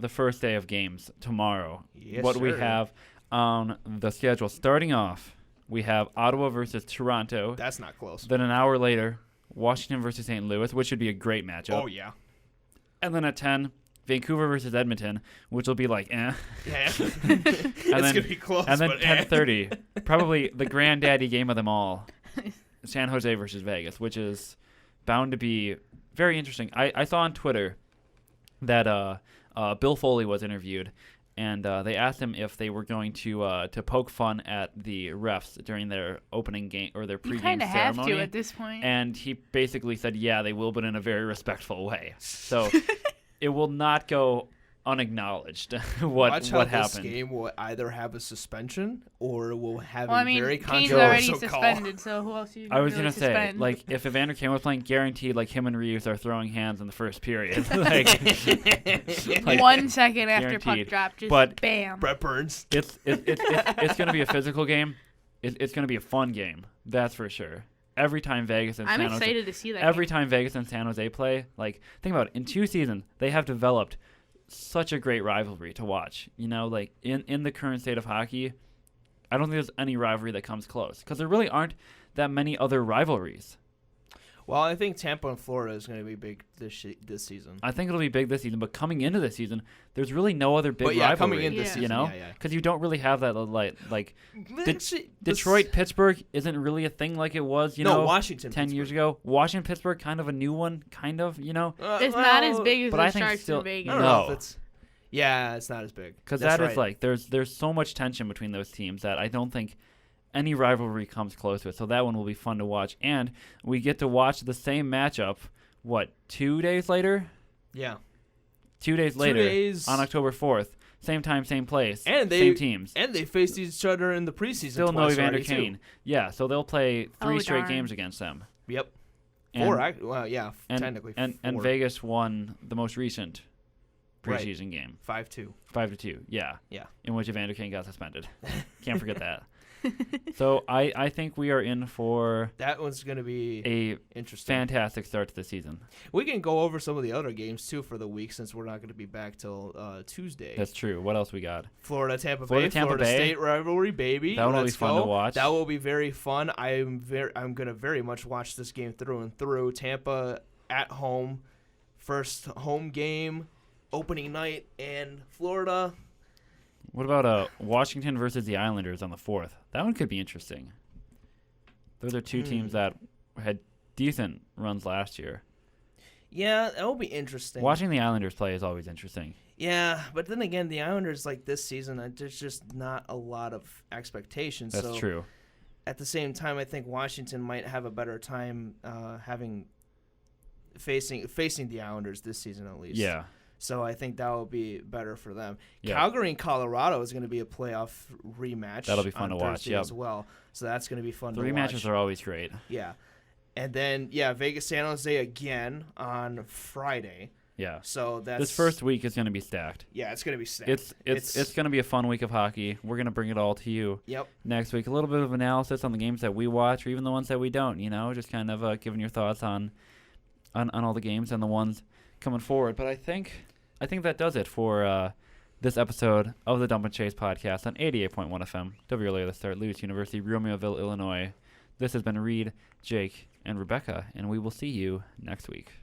S1: the first day of games tomorrow.
S2: Yes,
S1: what we
S2: sir.
S1: have on the schedule. Starting off, we have Ottawa versus Toronto.
S2: That's not close.
S1: Then an hour later, Washington versus St. Louis, which should be a great matchup.
S2: Oh yeah.
S1: And then at 10, Vancouver versus Edmonton, which will be like, eh.
S2: Yeah. it's
S1: then-
S2: gonna be close.
S1: And then
S2: but
S1: 10:30, probably the granddaddy game of them all, San Jose versus Vegas, which is bound to be very interesting. I saw on Twitter that Bill Foley was interviewed, and they asked him if they were going to poke fun at the refs during their opening game or their
S3: You
S1: pregame
S3: kind of have
S1: ceremony.
S3: to at this point.
S1: And he basically said, yeah, they will, but in a very respectful way. So it will not go unacknowledged
S2: Watch how
S1: what
S2: this
S1: happened.
S2: game will either have a suspension or will have
S3: well, I
S2: a
S3: mean,
S2: very
S3: Kane's
S2: controversial
S3: already
S2: call.
S3: suspended, so who else are you
S1: I was
S3: really
S1: gonna say,
S3: suspend?
S1: like, if Evander Kane was playing, guaranteed, like, him and Reeves are throwing hands in the first period. like
S3: 1 second after puck
S1: guaranteed.
S3: drop, just
S1: But-
S3: bam.
S2: Brett Burns.
S1: it's gonna be a physical game. It's gonna be a fun game. That's for sure. Every time Vegas and
S3: I'm
S1: San Jose,
S3: excited to see that.
S1: every time Vegas and San Jose play, like, think about it. In 2 seasons, they have developed such a great rivalry to watch. You know, like, in the current state of hockey, I don't think there's any rivalry that comes close because there really aren't that many other rivalries.
S2: Well, I think Tampa and Florida is going to be big this season.
S1: I think it'll be big this season, but coming into this season, there's really no other big
S2: But yeah,
S1: rivalry.
S2: coming in this
S3: Yeah.
S2: season,
S1: you know,
S2: yeah.
S1: because you don't really have that like
S2: Actually,
S1: Detroit Pittsburgh isn't really a thing like it was. You
S2: no,
S1: know,
S2: Washington
S1: 10 years ago. Washington Pittsburgh, kind of a new one, kind of. You know,
S3: It's not as big as
S1: but
S3: the
S1: I think
S3: Sharks
S1: still-
S3: in Vegas.
S2: I don't know
S1: No.
S2: if it's. Yeah, it's not as big.
S1: because
S2: That's
S1: that is
S2: right.
S1: like there's so much tension between those teams that I don't think any rivalry comes close to it. So that one will be fun to watch, and we get to watch the same matchup. What, 2 days later?
S2: Yeah.
S1: 2 days
S2: 2
S1: later,
S2: days.
S1: on October 4th, same time, same place,
S2: And
S1: same teams.
S2: And they faced each other in the preseason.
S1: Still no
S2: twice
S1: Evander
S2: already, too.
S1: Kane. Yeah, so they'll play 3
S3: Oh,
S1: straight
S3: darn.
S1: games against them.
S2: Yep.
S1: And,
S2: 4. Well, yeah,
S1: and,
S2: technically.
S1: and
S2: 4.
S1: Vegas won the most recent
S2: Right.
S1: preseason game,
S2: 5-2.
S1: 5-2. Yeah.
S2: Yeah.
S1: In which Evander Kane got suspended. Can't forget that. So I think we are in for
S2: That one's going to be
S1: a
S2: interesting.
S1: fantastic start to the season.
S2: We can go over some of the other games, too, for the week since we're not going to be back till Tuesday.
S1: That's true. What else we got?
S2: Florida Tampa
S1: Florida,
S2: Bay,
S1: Tampa
S2: Florida
S1: Bay.
S2: State rivalry, baby.
S1: That one will be
S2: Let's
S1: fun
S2: go.
S1: to watch.
S2: That will be very fun. I'm going to very much watch this game through and through. Tampa at home, first home game, opening night, and Florida.
S1: What about Washington versus the Islanders on the 4th? That one could be interesting. Those are two teams that had decent runs last year.
S2: Yeah, that will be interesting.
S1: Watching the Islanders play is always interesting.
S2: Yeah, but then again, the Islanders, like this season, there's just not a lot of expectations.
S1: That's true.
S2: At the same time, I think Washington might have a better time facing the Islanders this season at least.
S1: Yeah.
S2: So I think that will be better for them.
S1: Yep.
S2: Calgary and Colorado is going to be a playoff rematch.
S1: That'll be fun
S2: on
S1: to watch,
S2: Thursday
S1: yep.
S2: as well. So that's going to be fun
S1: The
S2: to
S1: rematches
S2: watch.
S1: are always great.
S2: Yeah. And then, Vegas San Jose again on Friday.
S1: Yeah.
S2: So that's
S1: This first week is going to be stacked.
S2: Yeah, it's going to be stacked.
S1: It's going to be a fun week of hockey. We're going to bring it all to you
S2: Yep.
S1: next week. A little bit of analysis on the games that we watch or even the ones that we don't, just kind of giving your thoughts on all the games and the ones coming forward. But I think that does it for this episode of the Dump and Chase podcast on 88.1 FM, WLRA The Start, Lewis University, Romeoville, Illinois. This has been Reid, Jake, and Rebecca, and we will see you next week.